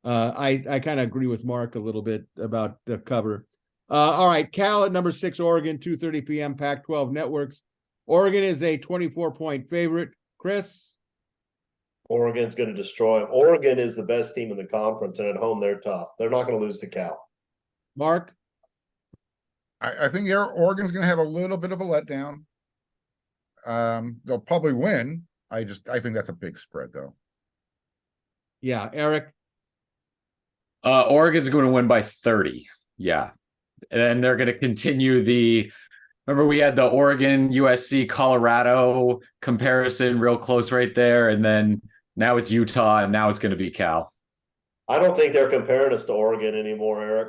I kind of agree with Mark a little bit about the cover. All right, Cal at number 6, Oregon, 2:30 p.m. Pac-12 networks. Oregon is a 24-point favorite. Chris? Oregon's going to destroy them. Oregon is the best team in the conference, and at home they're tough. They're not going to lose to Cal. Mark? I think Oregon's going to have a little bit of a letdown. They'll probably win. I think that's a big spread, though. Yeah, Eric? Oregon's going to win by 30. Yeah. And they're going to continue remember we had the Oregon, USC, Colorado comparison real close right there. And then now it's Utah and now it's going to be Cal. I don't think they're comparing us to Oregon anymore, Eric.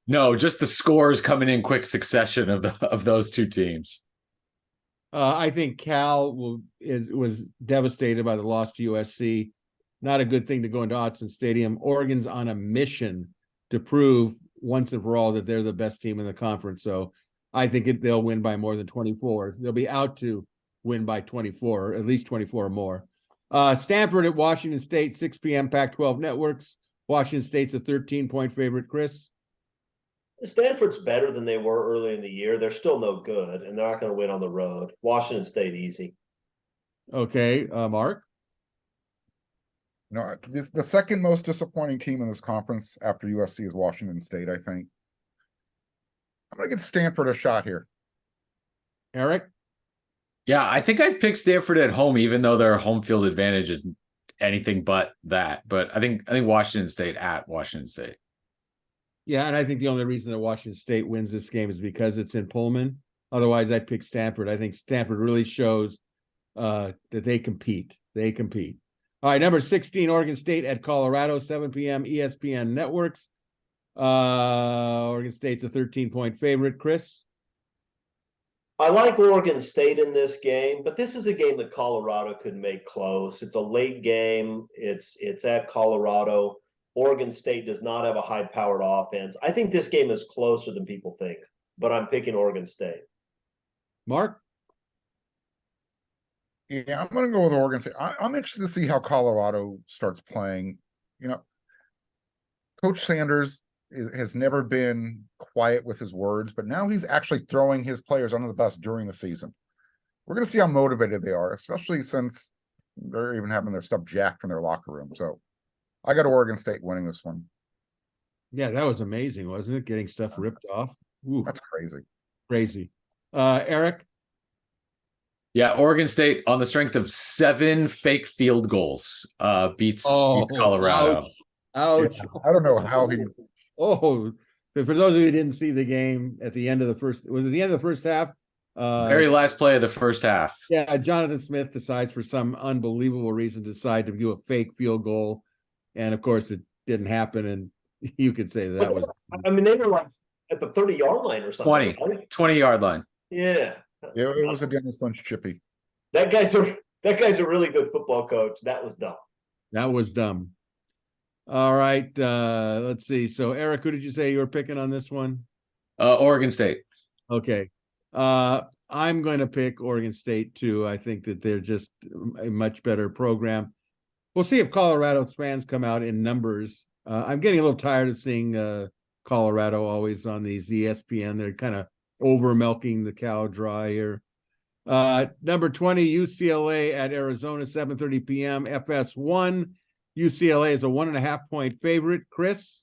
No, just the scores coming in quick succession of those two teams. I think Cal was devastated by the loss to USC. Not a good thing to go into Autzen Stadium. Oregon's on a mission to prove once and for all that they're the best team in the conference. So I think they'll win by more than 24. They'll be out to win by 24, or at least 24 or more. Stanford at Washington State, 6 p.m. Pac-12 networks. Washington State's a 13-point favorite. Chris? Stanford's better than they were early in the year. They're still no good, and they're not going to win on the road. Washington State easy. Okay, Mark? No, this the second most disappointing team in this conference after USC is Washington State, I think. I'm going to give Stanford a shot here. Eric? Yeah, I think I'd pick Stanford at home, even though their home field advantage is anything but that. But I think Washington State at Washington State. Yeah, and I think the only reason that Washington State wins this game is because it's in Pullman. Otherwise, I'd pick Stanford. I think Stanford really shows that they compete. They compete. All right, number 16, Oregon State at Colorado, 7 p.m. ESPN networks. Oregon State's a 13-point favorite. Chris? I like Oregon State in this game, but this is a game that Colorado could make close. It's a late game. It's at Colorado. Oregon State does not have a high-powered offense. I think this game is closer than people think, but I'm picking Oregon State. Mark? Yeah, I'm going to go with Oregon State. I'm interested to see how Colorado starts playing. You know, Coach Sanders has never been quiet with his words, but now he's actually throwing his players under the bus during the season. We're going to see how motivated they are, especially since they're even having their stuff jacked from their locker room. So I got Oregon State winning this one. Yeah, that was amazing, wasn't it? Getting stuff ripped off. Ooh, That's crazy. crazy. Eric? Yeah, Oregon State on the strength of 7 fake field goals beats Colorado. Ouch. Yeah, I don't know how he. Oh, for those of you who didn't see the game at the end of the first, was it the end of the first half? Very last play of the first half. Yeah, Jonathan Smith decides for some unbelievable reason to do a fake field goal. And of course, it didn't happen. And you could say that was. I mean, they were like at the 30-yard line or something. 20-yard line. Yeah. It was a Dennis Lynch chippy. That guy's a really good football coach. That was dumb. That was dumb. All right. Let's see. So, Eric, who did you say you were picking on this one? Oregon State. Okay. I'm going to pick Oregon State too. I think that they're just a much better program. We'll see if Colorado's fans come out in numbers. I'm getting a little tired of seeing Colorado always on these ESPN. They're kind of over milking the cow dry here. Number 20, UCLA at Arizona, 7:30 p.m. FS1. UCLA is a 1.5-point favorite. Chris?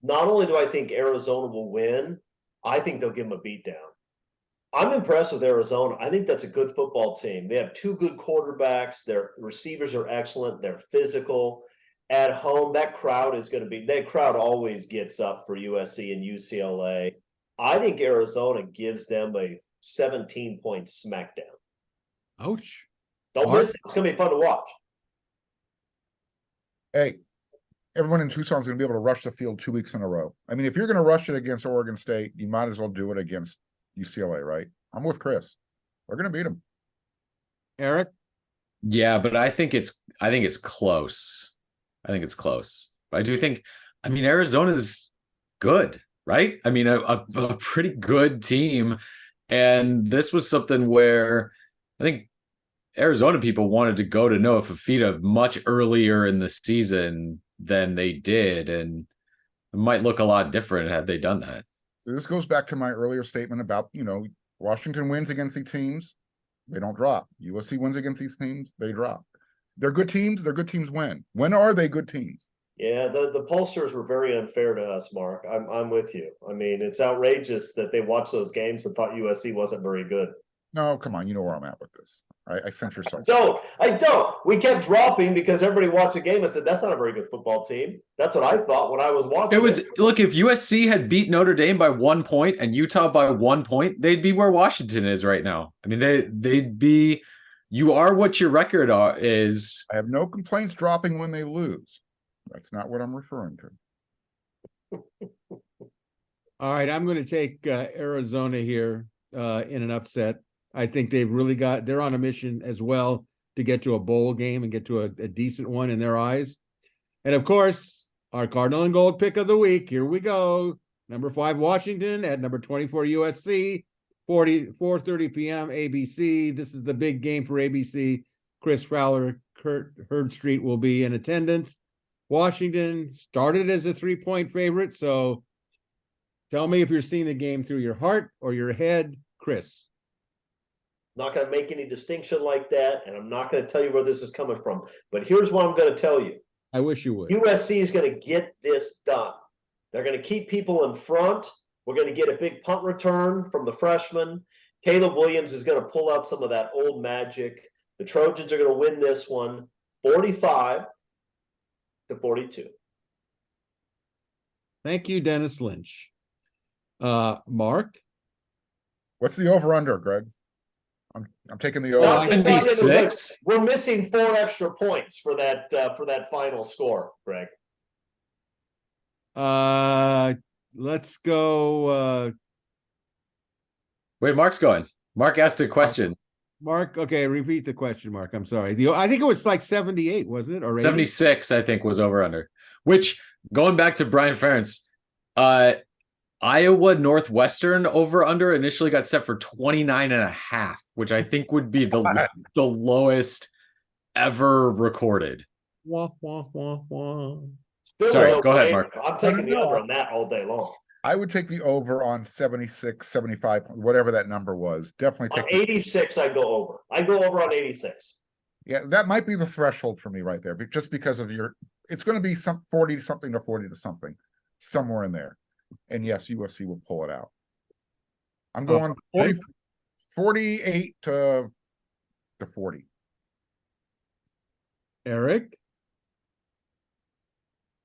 Not only do I think Arizona will win, I think they'll give them a beatdown. I'm impressed with Arizona. I think that's a good football team. They have 2 good quarterbacks. Their receivers are excellent. They're physical. At home, that crowd always gets up for USC and UCLA. I think Arizona gives them a 17-point smackdown. Ouch. Don't miss it. It's going to be fun to watch. Hey, everyone in Tucson is going to be able to rush the field 2 weeks in a row. I mean, if you're going to rush it against Oregon State, you might as well do it against UCLA, right? I'm with Chris. We're going to beat them. Eric? Yeah, but I think it's close. I think it's close. But I do think, Arizona's good, right? I mean, a pretty good team. And this was something where I think Arizona people wanted to go to Noah Fifita much earlier in the season than they did. And it might look a lot different had they done that. So this goes back to my earlier statement about, Washington wins against these teams. They don't drop. USC wins against these teams. They drop. They're good teams. Their good teams win. When are they good teams? Yeah, the pollsters were very unfair to us, Mark. I'm with you. I mean, it's outrageous that they watched those games and thought USC wasn't very good. No, come on. You know where I'm at with this. I sense yourself. I don't. We kept dropping because everybody watched the game and said, that's not a very good football team. That's what I thought when I was watching. Look, if USC had beat Notre Dame by 1 point and Utah by 1 point, they'd be where Washington is right now. I mean, they'd be, you are what your record is. I have no complaints dropping when they lose. That's not what I'm referring to. All right, I'm going to take Arizona here in an upset. I think they're on a mission as well to get to a bowl game and get to a decent one in their eyes. And of course, our Cardinal and Gold pick of the week. Here we go. Number 5, Washington at number 24, USC, 4:30 p.m. ABC. This is the big game for ABC. Chris Fowler, Kurt Herbstreit will be in attendance. Washington started as a 3-point favorite, so tell me if you're seeing the game through your heart or your head, Chris. Not going to make any distinction like that, and I'm not going to tell you where this is coming from. But here's what I'm going to tell you. I wish you would. USC is going to get this done. They're going to keep people in front. We're going to get a big punt return from the freshman. Caleb Williams is going to pull out some of that old magic. The Trojans are going to win this one 45-42. Thank you, Dennis Lynch. Mark? What's the over-under, Greg? I'm taking the over. Well, it's not gonna look- 76. we're missing 4 extra points for that final score, Greg. Let's go. Wait, Mark's going. Mark asked a question. Mark, okay, repeat the question, Mark. I'm sorry. I think it was like 78, wasn't it? Or 80? 76, I think, was over under. Which, going back to Brian Ferentz, Iowa Northwestern over under initially got set for 29.5, which I think would be the lowest ever recorded. Wah, wah, wah, wah. Still Sorry, a go ahead, no-brainer. Mark. I'm taking the under on that all day long. I would take the over on 76, 75, whatever that number was. Definitely On take 86, I'd go over. I'd go over on 86. Yeah, that might be the threshold for me right there, but just because of it's going to be some 40 something to 40 to something, somewhere in there. And yes, USC will pull it out. I'm going 48 to 40. Eric?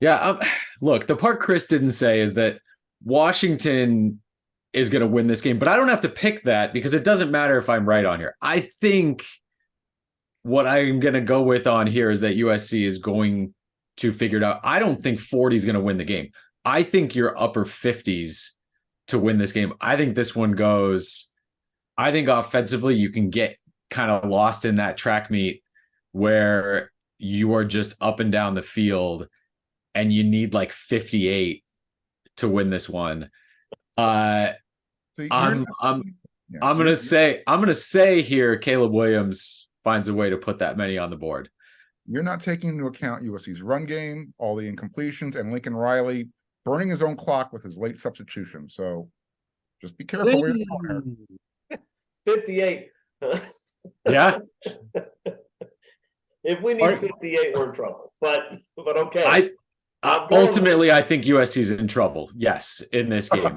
Yeah, look, the part Chris didn't say is that Washington is going to win this game, but I don't have to pick that because it doesn't matter if I'm right on here. I think what I'm going to go with on here is that USC is going to figure it out. I don't think 40 is going to win the game. I think your upper 50s to win this game. I think this one goes, I think offensively you can get kind of lost in that track meet where you are just up and down the field and you need like 58 to win this one. I'm gonna say here Caleb Williams finds a way to put that many on the board. You're not taking into account USC's run game, all the incompletions, and Lincoln Riley burning his own clock with his late substitution. So just be careful where you're going here. 58. Yeah. If we need 58, we're in trouble. But okay. Ultimately, I think USC's in trouble. Yes, in this game.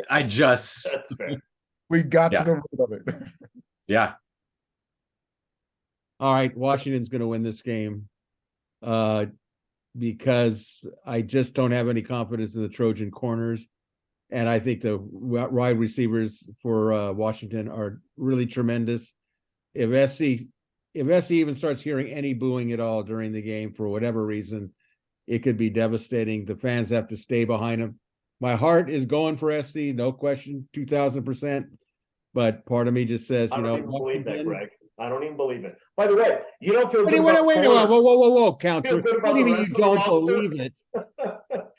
I just That's fair. We got to the root of it. Yeah. All right, Washington's going to win this game because I just don't have any confidence in the Trojan corners. And I think the wide receivers for Washington are really tremendous. If SC even starts hearing any booing at all during the game for whatever reason, it could be devastating. The fans have to stay behind them. My heart is going for SC, no question, 2,000%. But part of me just says, I you don't know, even believe that, Greg. I don't even believe it. By the way, you don't feel good wait, about whoa, counselor. Feel good What about do you the mean you rest of the don't roster? believe it?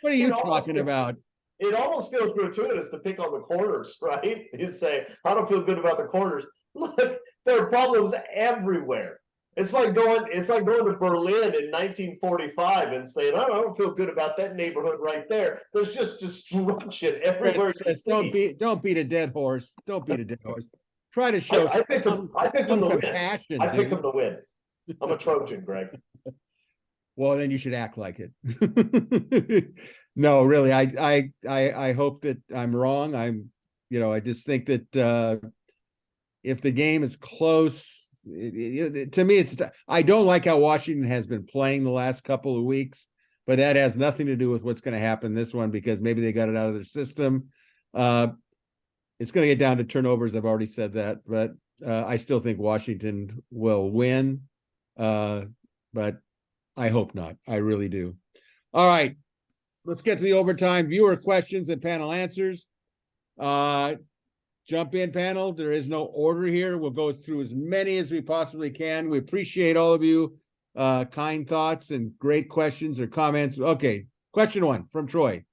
What are you talking about? It almost feels gratuitous to pick on the corners, right? You say, I don't feel good about the corners. Look, there are problems everywhere. It's like going to Berlin in 1945 and saying, oh, I don't feel good about that neighborhood right there. There's just destruction everywhere. Chris, don't beat a dead horse. Don't beat a dead horse. Try to show I picked him to win. compassion. I picked him to win. I'm a Trojan, Greg. Well, then you should act like it. No, really, I hope that I'm wrong. I just think that if the game is close, to me, I don't like how Washington has been playing the last couple of weeks, but that has nothing to do with what's going to happen this one because maybe they got it out of their system. It's going to get down to turnovers. I've already said that, but I still think Washington will win. But I hope not. I really do. All right. Let's get to the overtime viewer questions and panel answers. Jump in, panel. There is no order here. We'll go through as many as we possibly can. We appreciate all of you kind thoughts and great questions or comments. Okay, question 1 from Troy.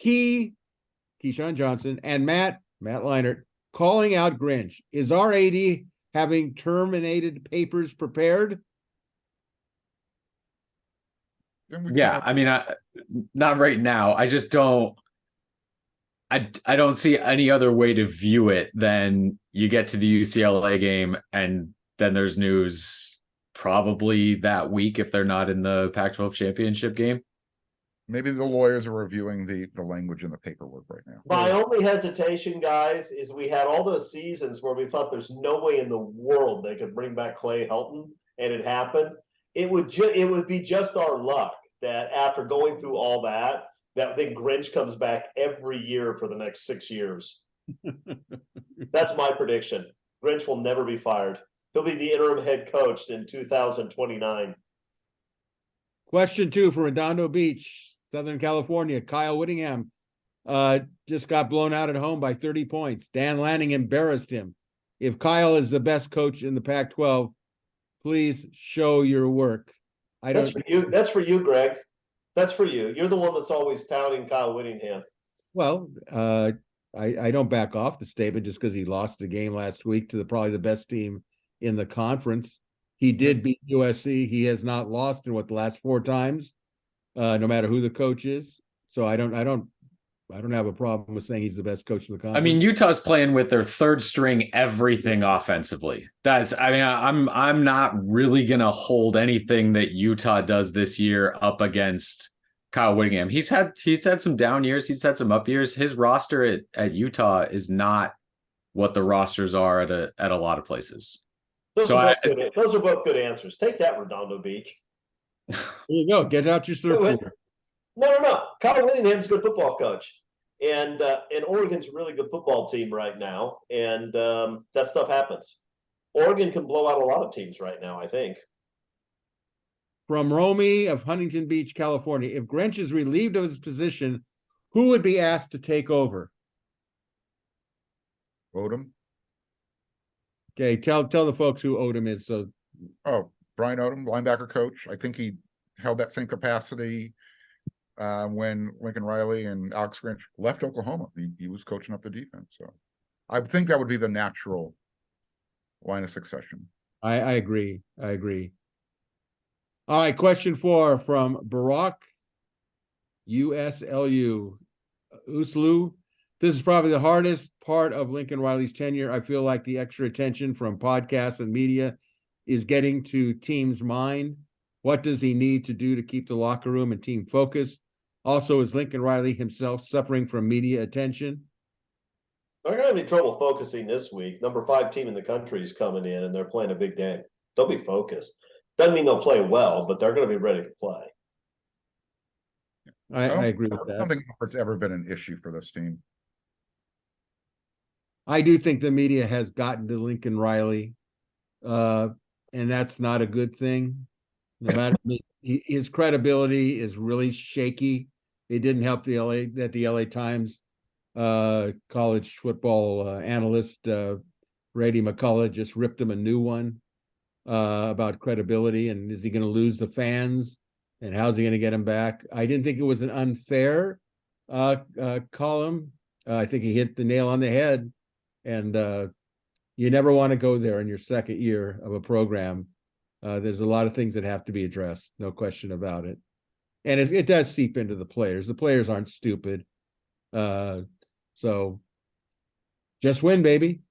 Keyshawn Johnson and Matt Leinart calling out Grinch. Is our AD having terminated papers prepared? Yeah, I mean, not right now. I just don't. I don't see any other way to view it than you get to the UCLA game and then there's news probably that week if they're not in the Pac-12 championship game. Maybe the lawyers are reviewing the language in the paperwork right now. My only hesitation, guys, is we had all those seasons where we thought there's no way in the world they could bring back Clay Helton, and it happened. It would be just our luck that after going through all that then Grinch comes back every year for the next 6 years. That's my prediction. Grinch will never be fired. He'll be the interim head coach in 2029. Question 2 from Redondo Beach, Southern California. Kyle Whittingham just got blown out at home by 30 points. Dan Lanning embarrassed him. If Kyle is the best coach in the Pac-12, please show your work. That's for you. That's for you, Greg. That's for you. You're the one that's always touting Kyle Whittingham. Well, I don't back off the statement just because he lost the game last week to probably the best team in the conference. He did beat USC. He has not lost in the last 4 times, no matter who the coach is. So I don't have a problem with saying he's the best coach in the conference. I mean, Utah's playing with their 3rd string everything offensively. I'm not really gonna hold anything that Utah does this year up against Kyle Whittingham. He's had some down years, he's had some up years. His roster at Utah is not what the rosters are at a lot of places. Those are both good answers. Take that, Redondo Beach. There you go. Get out your surfboard. No. Kyle Whittingham's a good football coach. And Oregon's a really good football team right now. And that stuff happens. Oregon can blow out a lot of teams right now, I think. From Romy of Huntington Beach, California. If Grinch is relieved of his position, who would be asked to take over? Odom. Okay, tell the folks who Odom is. So, Brian Odom, linebacker coach. I think he held that same capacity when Lincoln Riley and Alex Grinch left Oklahoma. He was coaching up the defense. So I think that would be the natural line of succession. I agree. All right, question 4 from Barack USLU. Uslu. This is probably the hardest part of Lincoln Riley's tenure. I feel like the extra attention from podcasts and media is getting to team's mind. What does he need to do to keep the locker room and team focused? Also, is Lincoln Riley himself suffering from media attention? They're going to have any trouble focusing this week. Number 5 team in the country is coming in, and they're playing a big game. They'll be focused. Doesn't mean they'll play well, but they're going to be ready to play. I agree with that. I don't think it's ever been an issue for this team. I do think the media has gotten to Lincoln Riley, and that's not a good thing. No matter his credibility is really shaky. It didn't help the LA Times college football analyst Brady McCullough just ripped him a new one about credibility and is he going to lose the fans and how's he going to get them back? I didn't think it was an unfair column. I think he hit the nail on the head, and you never want to go there in your second year of a program. There's a lot of things that have to be addressed, no question about it. And it does seep into the players. The players aren't stupid. So just win, baby.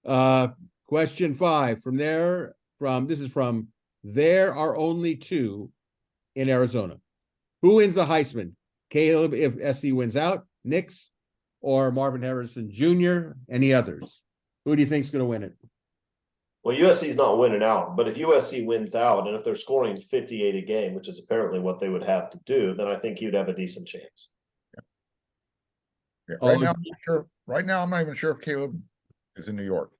Question 5 there are only 2 in Arizona. Who wins the Heisman? Caleb, if SC wins out, Nix, or Marvin Harrison Jr., any others? Who do you think is going to win it? Well, USC's not winning out, but if USC wins out and if they're scoring 58 a game, which is apparently what they would have to do, then I think you'd have a decent chance. Yeah. Right now, I'm not even sure if Caleb is in New York.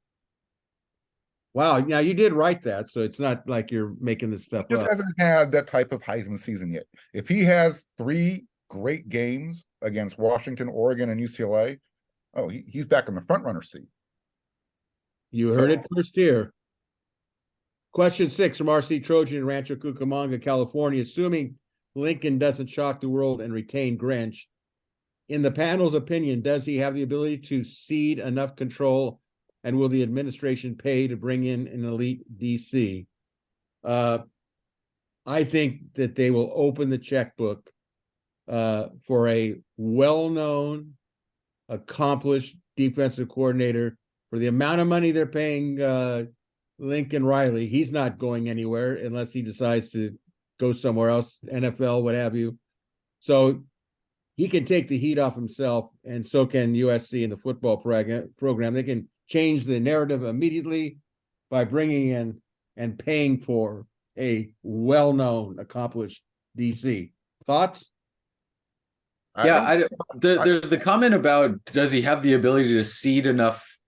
Wow. Now you did write that, so it's not like you're making this stuff He just up. hasn't had that type of Heisman season yet. If he has 3 great games against Washington, Oregon, and UCLA, Oh, he's back in the front runner seat. You heard it first here. Question 6 from RC Trojan in Rancho Cucamonga, California. Assuming Lincoln doesn't shock the world and retain Grinch, in the panel's opinion, does he have the ability to cede enough control, and will the administration pay to bring in an elite DC? I think that they will open the checkbook for a well-known, accomplished defensive coordinator for the amount of money they're paying Lincoln Riley. He's not going anywhere unless he decides to go somewhere else, NFL, what have you. So he can take the heat off himself, and so can USC in the football program. They can change the narrative immediately by bringing in and paying for a well-known, accomplished DC. Thoughts? There's the comment about, does he have the ability to cede enough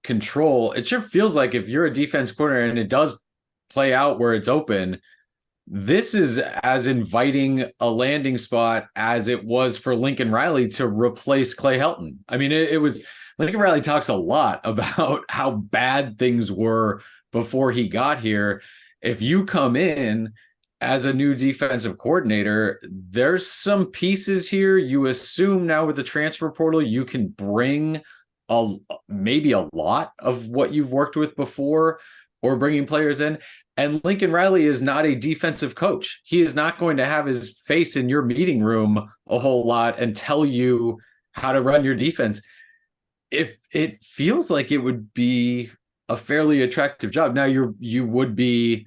control? It sure feels like if you're a defense coordinator and it does play out where it's open, this is as inviting a landing spot as it was for Lincoln Riley to replace Clay Helton. I mean, it was, Lincoln Riley talks a lot about how bad things were before he got here. If you come in as a new defensive coordinator, there's some pieces here. You assume now with the transfer portal, you can bring maybe a lot of what you've worked with before, or bringing players in. And Lincoln Riley is not a defensive coach. He is not going to have his face in your meeting room a whole lot and tell you how to run your defense. If it feels like it would be a fairly attractive job. Now you would be,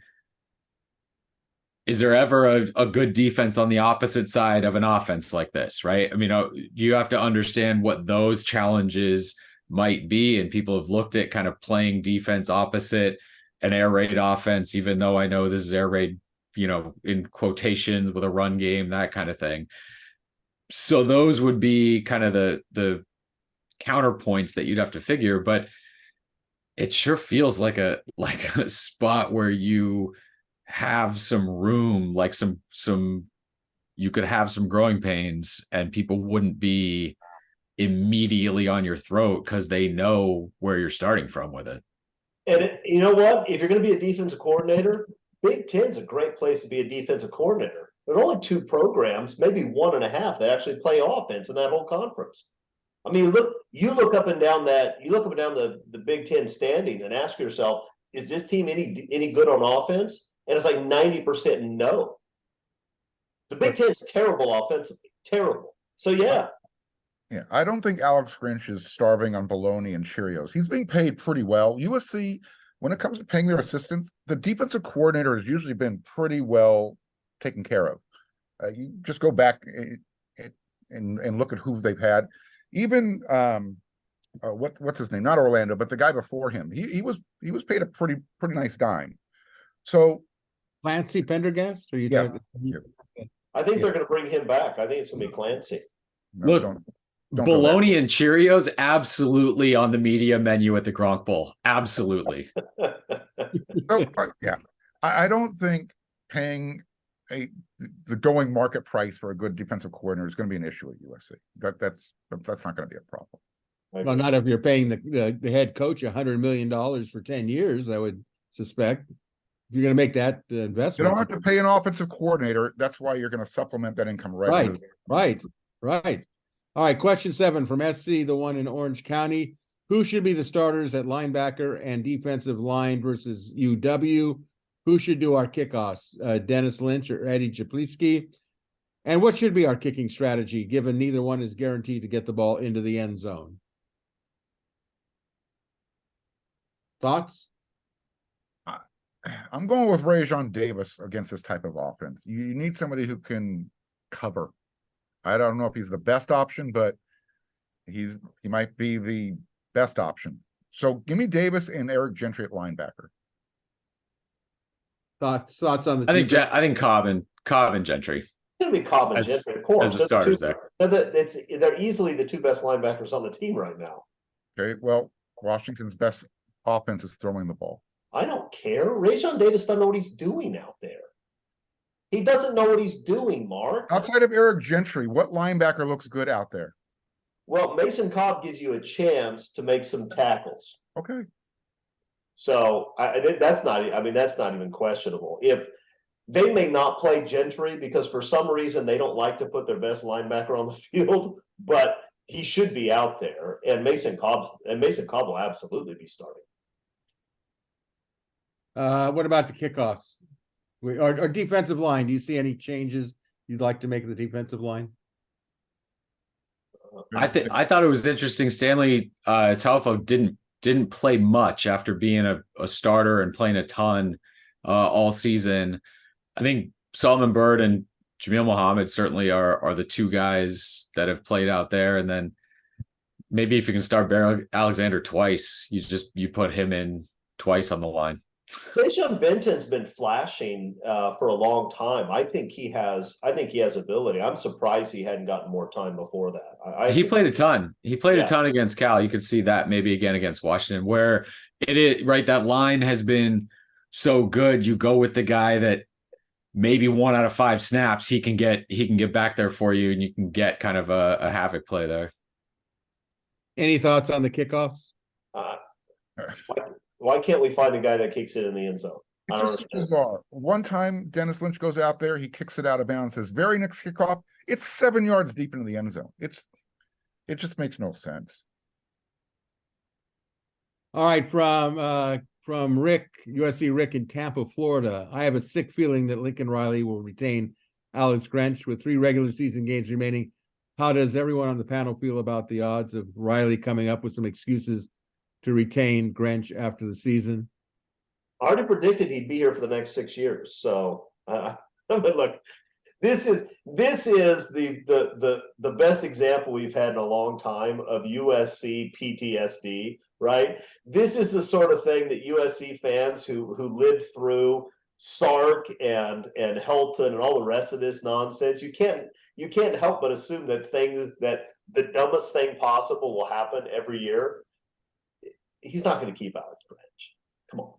is there ever a good defense on the opposite side of an offense like this, right? I mean, you have to understand what those challenges might be. And people have looked at kind of playing defense opposite an air raid offense, even though I know this is air raid, in quotations with a run game, that kind of thing. So those would be kind of the counterpoints that you'd have to figure, but it sure feels like a spot where you have some room, like you could have some growing pains and people wouldn't be immediately on your throat because they know where you're starting from with it. And you know what? If you're going to be a defensive coordinator, Big Ten's a great place to be a defensive coordinator. There are only 2 programs, maybe 1.5, that actually play offense in that whole conference. I mean, you look up and down the Big Ten standings and ask yourself, is this team any good on offense? And it's like 90% no. The Big Ten's terrible offensively, terrible. So yeah. Yeah, I don't think Alex Grinch is starving on bologna and Cheerios. He's being paid pretty well. USC, when it comes to paying their assistants, the defensive coordinator has usually been pretty well taken care of. You just go back and look at who they've had. Even what's his name? Not Orlando, but the guy before him. He was paid a pretty nice dime. So Clancy Pendergast? Or you yes. I think they're going to bring him back. I think it's going to be Clancy. No, look, don't bologna and Cheerios absolutely on the media menu at the Gronk Bowl. Absolutely. Yeah, I don't think paying the going market price for a good defensive coordinator is going to be an issue at USC. That's not going to be a problem. Well, not if you're paying the head coach $100 million for 10 years, I would suspect. If you're going to make that investment, You don't have to pay an offensive coordinator. That's why you're going to supplement that income revenue. Right. All right, question 7 from SC, the one in Orange County. Who should be the starters at linebacker and defensive line versus UW? Who should do our kickoffs, Dennis Lynch or Eddie Czaplicki? And what should be our kicking strategy, given neither one is guaranteed to get the ball into the end zone? Thoughts? I'm going with Rajon Davis against this type of offense. You need somebody who can cover. I don't know if he's the best option, but he might be the best option. So give me Davis and Eric Gentry at linebacker. Thoughts on the? I think Cobb and Gentry. It's going to be Cobb and Gentry, of course. As the starters there. They're easily the 2 best linebackers on the team right now. Okay, well, Washington's best offense is throwing the ball. I don't care. Rajon Davis doesn't know what he's doing out there. He doesn't know what he's doing, Mark. Outside of Eric Gentry, what linebacker looks good out there? Well, Mason Cobb gives you a chance to make some tackles. Okay. So that's not even questionable. If they may not play Gentry because for some reason they don't like to put their best linebacker on the field, but he should be out there, and Mason Cobb will absolutely be starting. What about the kickoffs? Or defensive line? Do you see any changes you'd like to make to the defensive line? I thought it was interesting. Stanley Talfo didn't play much after being a starter and playing a ton all season. I think Solomon Byrd and Jamil Muhammad certainly are the two guys that have played out there. And then maybe if you can start Bear Alexander twice, you put him in twice on the line. Tayshaun Benton's been flashing for a long time. I think he has ability. I'm surprised he hadn't gotten more time before that. He played a ton. He played a ton against Cal. You could see that maybe again against Washington, where it is right. That line has been so good. You go with the guy that maybe 1 out of 5 snaps he can get back there for you, and you can get kind of a havoc play there. Any thoughts on the kickoffs? Why can't we find a guy that kicks it in the end zone? It's just bizarre. One time, Dennis Lynch goes out there, he kicks it out of bounds. His very next kickoff, it's 7 yards deep into the end zone. It just makes no sense. All right, from Rick, USC Rick in Tampa, Florida. I have a sick feeling that Lincoln Riley will retain Alex Grinch with 3 regular season games remaining. How does everyone on the panel feel about the odds of Riley coming up with some excuses to retain Grinch after the season? I already predicted he'd be here for the next 6 years. So look, this is the best example we've had in a long time of USC PTSD, right? This is the sort of thing that USC fans who lived through Sark and Helton and all the rest of this nonsense, you can't help but assume that the dumbest thing possible will happen every year. He's not going to keep Alex Grinch. Come on.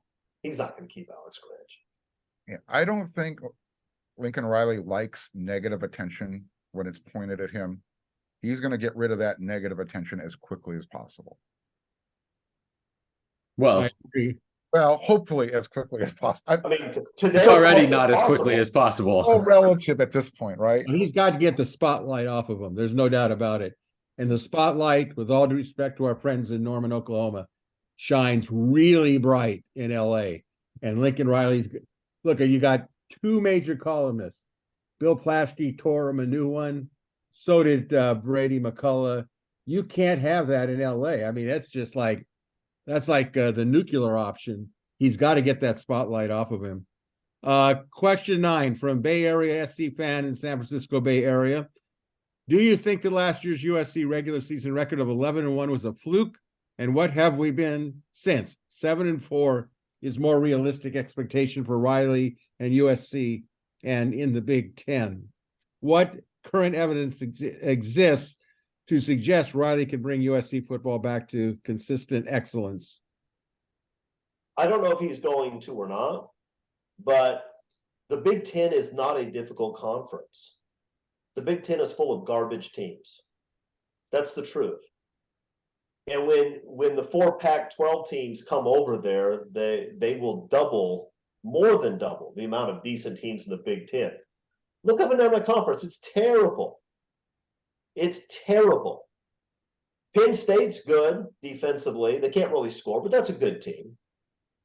He's not going to keep Alex Grinch. Yeah, I don't think Lincoln Riley likes negative attention when it's pointed at him. He's going to get rid of that negative attention as quickly as possible. Well, I agree. Well, hopefully as quickly as possible. I mean, today it's already not as quickly as possible. All relative at this point, right? He's got to get the spotlight off of him. There's no doubt about it. And the spotlight, with all due respect to our friends in Norman, Oklahoma, shines really bright in LA. And Lincoln Riley's, look, you got 2 major columnists. Bill Plaschke tore him a new one. So did Brady McCullough. You can't have that in LA. I mean, that's like the nuclear option. He's got to get that spotlight off of him. Question 9 from Bay Area SC fan in San Francisco Bay Area. Do you think that last year's USC regular season record of 11-1 was a fluke? And what have we been since? 7-4 is more realistic expectation for Riley and USC and in the Big Ten. What current evidence exists to suggest Riley can bring USC football back to consistent excellence? I don't know if he's going to or not, but the Big Ten is not a difficult conference. The Big Ten is full of garbage teams. That's the truth. And when the 4 Pac-12 teams come over there, they will more than double the amount of decent teams in the Big Ten. Look up and down the conference. It's terrible. It's terrible. Penn State's good defensively. They can't really score, but that's a good team.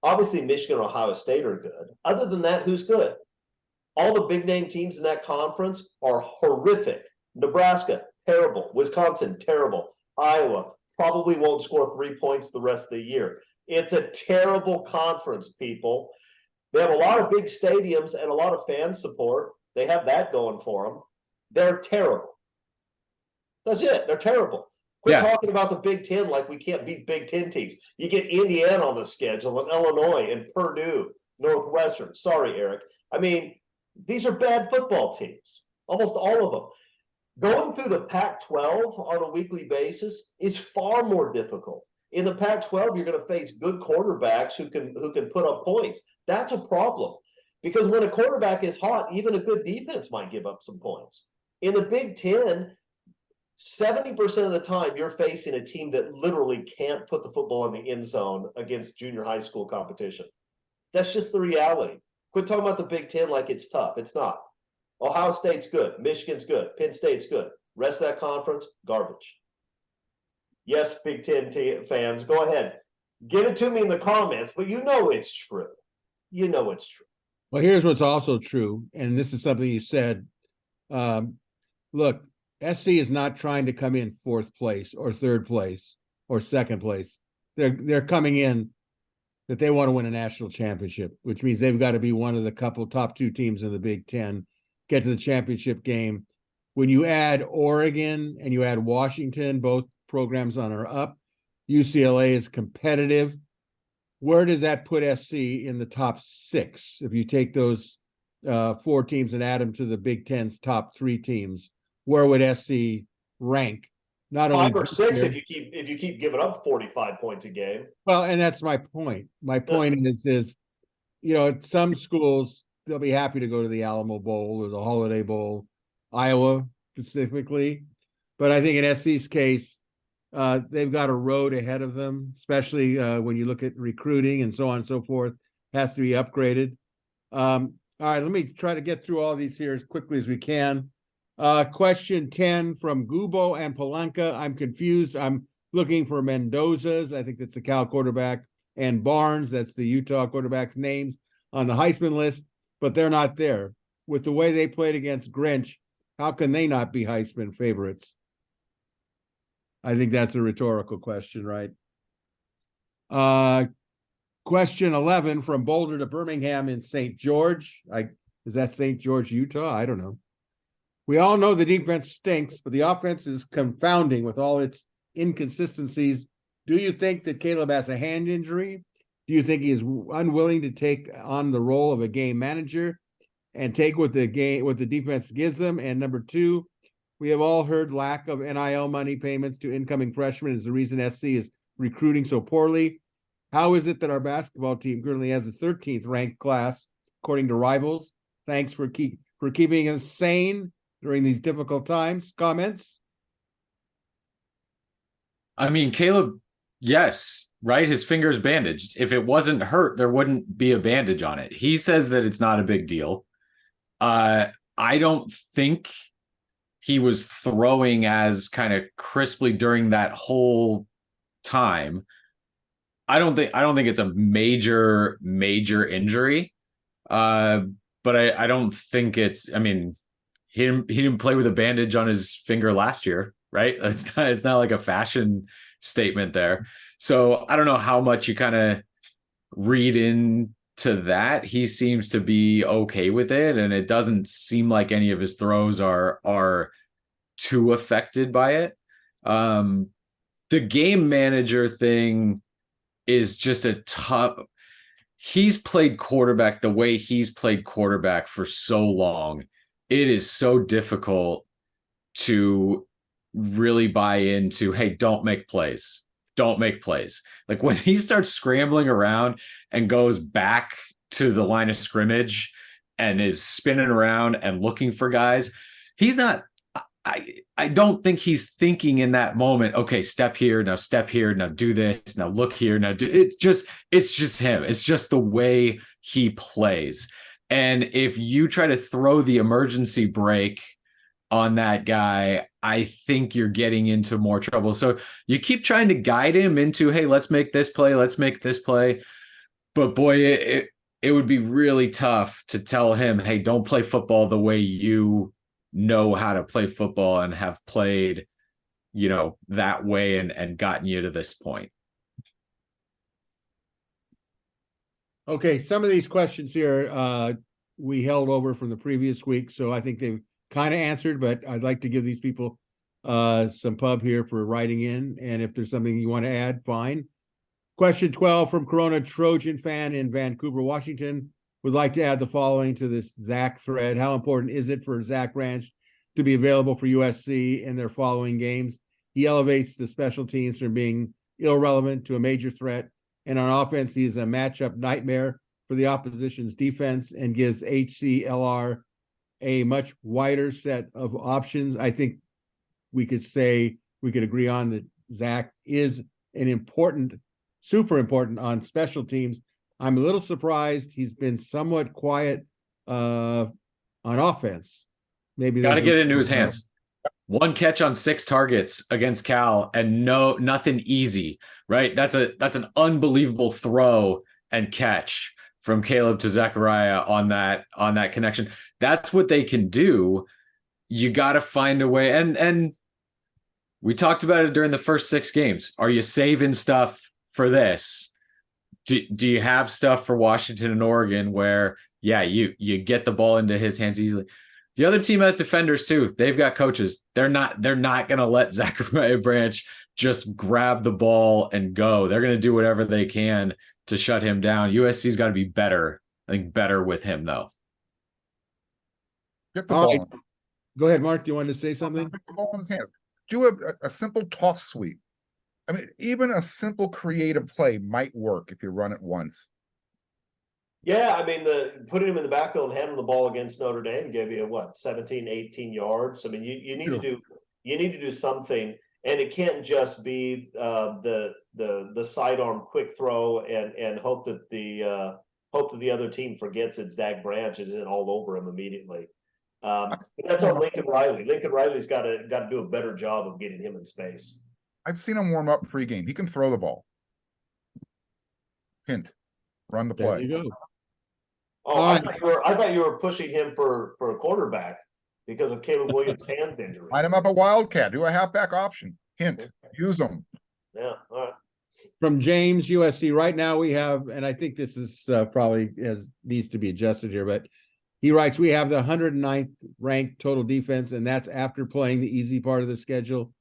Obviously, Michigan and Ohio State are good. Other than that, who's good? All the big name teams in that conference are horrific. Nebraska, terrible. Wisconsin, terrible. Iowa probably won't score 3 points the rest of the year. It's a terrible conference, people. They have a lot of big stadiums and a lot of fan support. They have that going for them. They're terrible. That's it. They're terrible. Quit talking about the Big Ten like we can't beat Big Ten teams. You get Indiana on the schedule and Illinois and Purdue, Northwestern. Sorry, Eric. I mean, these are bad football teams, almost all of them. Going through the Pac-12 on a weekly basis is far more difficult. In the Pac-12, you're going to face good quarterbacks who can put up points. That's a problem because when a quarterback is hot, even a good defense might give up some points. In the Big Ten, 70% of the time you're facing a team that literally can't put the football in the end zone against junior high school competition. That's just the reality. Quit talking about the Big Ten like it's tough. It's not. Ohio State's good. Michigan's good. Penn State's good. Rest of that conference, garbage. Yes, Big Ten fans, go ahead. Give it to me in the comments, but you know it's true. You know it's true. Well, here's what's also true, and this is something you said. Look, SC is not trying to come in fourth place or third place or second place. They're coming in that they want to win a national championship, which means they've got to be one of the couple top two teams in the Big Ten, get to the championship game. When you add Oregon and you add Washington, both programs on are up. UCLA is competitive. Where does that put SC in the top six? If you take those four teams and add them to the Big Ten's top three teams, where would SC rank? Not only 5 or 6 if you keep giving up 45 points a game. Well, and that's my point. My point is, you know, at some schools they'll be happy to go to the Alamo Bowl or the Holiday Bowl, Iowa specifically. But I think in SC's case, they've got a road ahead of them, especially when you look at recruiting and so on and so forth. Has to be upgraded. All right, let me try to get through all these here as quickly as we can. Question 10 from Gubo and Palanca. I'm confused. I'm looking for Mendoza's. I think that's the Cal quarterback, and Barnes, that's the Utah quarterback's names on the Heisman list, but they're not there. With the way they played against Grinch, how can they not be Heisman favorites? I think that's a rhetorical question, right? Question 11 from Boulder to Birmingham in St. George. Is that St. George, Utah? I don't know. We all know the defense stinks, but the offense is confounding with all its inconsistencies. Do you think that Caleb has a hand injury? Do you think he is unwilling to take on the role of a game manager and take what the defense gives them? And number two, we have all heard lack of NIL money payments to incoming freshmen is the reason SC is recruiting so poorly. How is it that our basketball team currently has the 13th ranked class, according to Rivals? Thanks for keeping us sane during these difficult times. Comments? I mean, Caleb, yes, right? His finger's bandaged. If it wasn't hurt, there wouldn't be a bandage on it. He says that it's not a big deal. I don't think he was throwing as kind of crisply during that whole time. I don't think it's a major injury. But I don't think it's, I mean, he didn't play with a bandage on his finger last year, right? It's not like a fashion statement there. So I don't know how much you kind of read into that. He seems to be okay with it, and it doesn't seem like any of his throws are too affected by it. The game manager thing is just a tough. He's played quarterback the way he's played quarterback for so long. It is so difficult to really buy into, hey, don't make plays. Don't make plays. Like when he starts scrambling around and goes back to the line of scrimmage and is spinning around and looking for guys, he's not, I don't think he's thinking in that moment, okay, step here, now do this, now look here, now do it. It's just him. It's just the way he plays. And if you try to throw the emergency brake on that guy, I think you're getting into more trouble. So you keep trying to guide him into, hey, let's make this play. But boy, it would be really tough to tell him, hey, don't play football the way you know how to play football and have played, that way and gotten you to this point. Okay, some of these questions here we held over from the previous week, so I think they've kind of answered, but I'd like to give these people some pub here for writing in, and if there's something you want to add, fine. Question 12 from Corona Trojan fan in Vancouver, Washington, would like to add the following to this Zach thread. How important is it for Zach Branch to be available for USC in their following games? He elevates the special teams from being irrelevant to a major threat, and on offense, he is a matchup nightmare for the opposition's defense and gives HCLR a much wider set of options. I think we could agree on that Zach is an important, super important on special teams. I'm a little surprised he's been somewhat quiet on offense. Maybe Got to get it into his hands. 1 catch on 6 targets against Cal, and nothing easy, right? That's an unbelievable throw and catch from Caleb to Zachariah on that connection. That's what they can do. You got to find a way. And we talked about it during the first 6 games. Are you saving stuff for this? Do you have stuff for Washington and Oregon where, yeah, you get the ball into his hands easily? The other team has defenders too. They've got coaches. They're not going to let Zachariah Branch just grab the ball and go. They're going to do whatever they can to shut him down. USC's got to be better. I think better with him though. Get the ball. Right. Go ahead, Mark. You wanted to say something? Get the ball in his hands. Do a simple toss sweep. I mean, even a simple creative play might work if you run it once. Yeah, I mean, putting him in the backfield and handing the ball against Notre Dame gave you what, 17, 18 yards. I mean, you need to do something, and it can't just be the sidearm quick throw and hope that the other team forgets that Zach Branch isn't all over him immediately. That's on Lincoln Riley. Lincoln Riley's got to do a better job of getting him in space. I've seen him warm up pregame. He can throw the ball. Hint: run the play. There you go. Oh, I thought you were pushing him for a quarterback because of Caleb Williams' hand injury. Line him up a wildcat. Do a halfback option. Hint: use them. Yeah, all right. From James, USC. Right now we have, and I think this is probably needs to be adjusted here, but he writes, we have the 109th ranked total defense, and that's after playing the easy part of the schedule.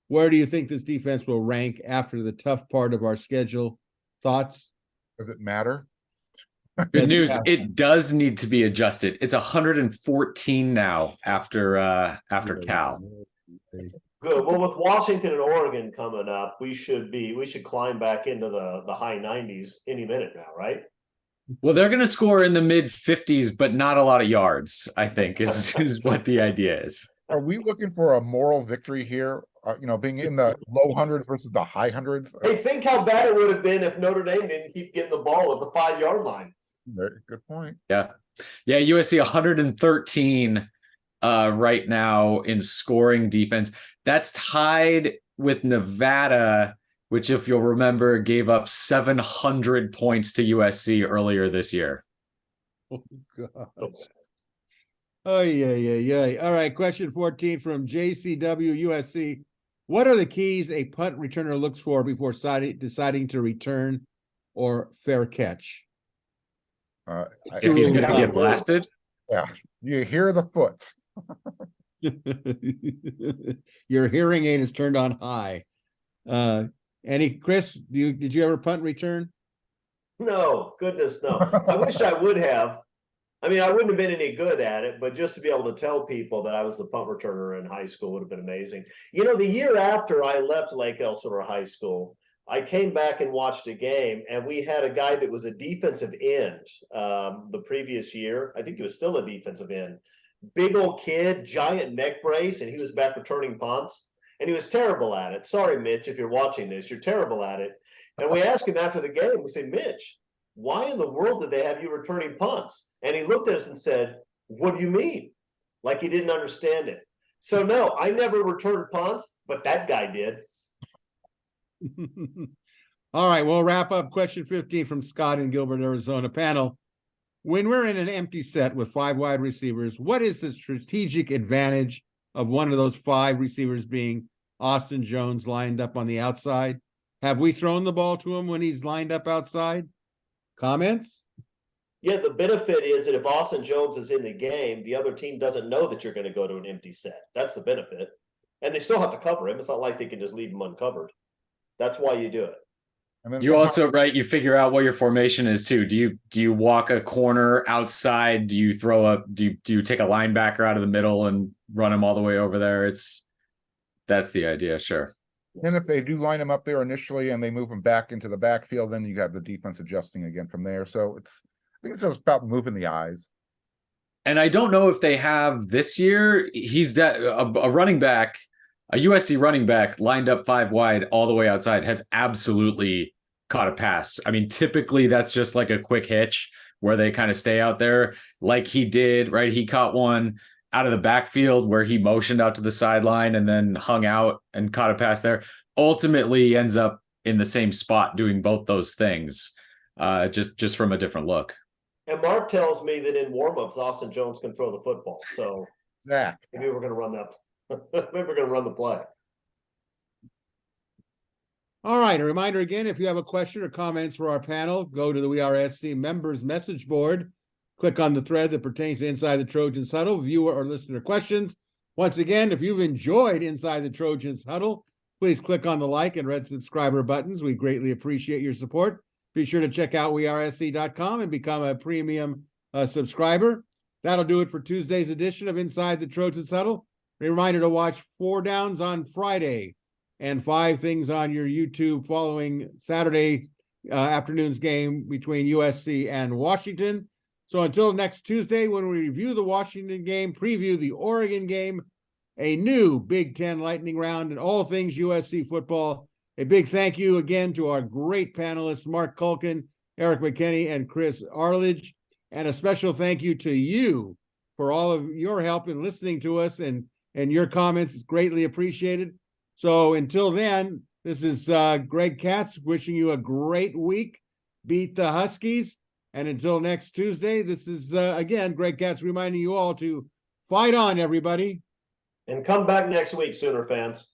Where do you think this defense will rank after the tough part of our schedule? Thoughts? Does it matter? Good news. It does need to be adjusted. It's 114 now after Cal. Good. Well, with Washington and Oregon coming up, we should climb back into the high 90s any minute now, right? Well, they're going to score in the mid 50s, but not a lot of yards, I think, is what the idea is. Are we looking for a moral victory here? Being in the low hundreds versus the high hundreds? Hey, think how bad it would have been if Notre Dame didn't keep getting the ball at the 5-yard line. Very good point. Yeah. USC 113 right now in scoring defense. That's tied with Nevada, which, if you'll remember, gave up 700 points to USC earlier this year. Oh, gosh. Oh, yeah. All right, question 14 from JCW USC. What are the keys a punt returner looks for before deciding to return or fair catch? If he's going to get blasted? Yeah, you hear the foots. Your hearing aid is turned on high. Chris, did you ever punt return? No, goodness no. I wish I would have. I mean, I wouldn't have been any good at it, but just to be able to tell people that I was the punt returner in high school would have been amazing. The year after I left Lake Elsinore High School, I came back and watched a game, and we had a guy that was a defensive end the previous year. I think he was still a defensive end. Big old kid, giant neck brace, and he was back returning punts, and he was terrible at it. Sorry, Mitch, if you're watching this, you're terrible at it. And we asked him after the game, we said, Mitch, why in the world did they have you returning punts? And he looked at us and said, what do you mean? Like he didn't understand it. So no, I never returned punts, but that guy did. All right, we'll wrap up question 15 from Scott in Gilbert, Arizona. Panel, when we're in an empty set with 5 wide receivers, what is the strategic advantage of one of those 5 receivers being Austin Jones lined up on the outside? Have we thrown the ball to him when he's lined up outside? Comments? Yeah, the benefit is that if Austin Jones is in the game, the other team doesn't know that you're going to go to an empty set. That's the benefit. And they still have to cover him. It's not like they can just leave him uncovered. That's why you do it. And then You also, right, you figure out what your formation is too. Do you walk a corner outside? Do you do you take a linebacker out of the middle and run him all the way over there? That's the idea, sure. And if they do line him up there initially and they move him back into the backfield, then you have the defense adjusting again from there. So I think it's just about moving the eyes. And I don't know if they have this year. He's a running back A USC running back lined up 5 wide all the way outside has absolutely caught a pass. I mean, typically that's just like a quick hitch where they kind of stay out there like he did, right? He caught one out of the backfield where he motioned out to the sideline and then hung out and caught a pass there. Ultimately ends up in the same spot doing both those things, just from a different look. And Mark tells me that in warmups, Austin Jones can throw the football. So Zach. maybe we're going to run that. Maybe we're going to run the play. All right. A reminder again, if you have a question or comments for our panel, go to the WeAreSC members message board. Click on the thread that pertains to Inside the Trojans Huddle, viewer or listener questions. Once again, if you've enjoyed Inside the Trojans Huddle, please click on the like and red subscriber buttons. We greatly appreciate your support. Be sure to check out WeAreSC.com and become a premium subscriber. That'll do it for Tuesday's edition of Inside the Trojans Huddle. A reminder to watch 4 Downs on Friday and 5 Things on your YouTube following Saturday afternoon's game between USC and Washington. So until next Tuesday, when we review the Washington game, preview the Oregon game, a new Big Ten lightning round, and all things USC football, a big thank you again to our great panelists, Mark Culkin, Eric McKinney, and Chris Arledge. And a special thank you to you for all of your help in listening to us and your comments. It's greatly appreciated. So until then, this is Greg Katz wishing you a great week. Beat the Huskies. And until next Tuesday, this is, again, Greg Katz reminding you all to fight on, everybody. And come back next week, Sooner fans.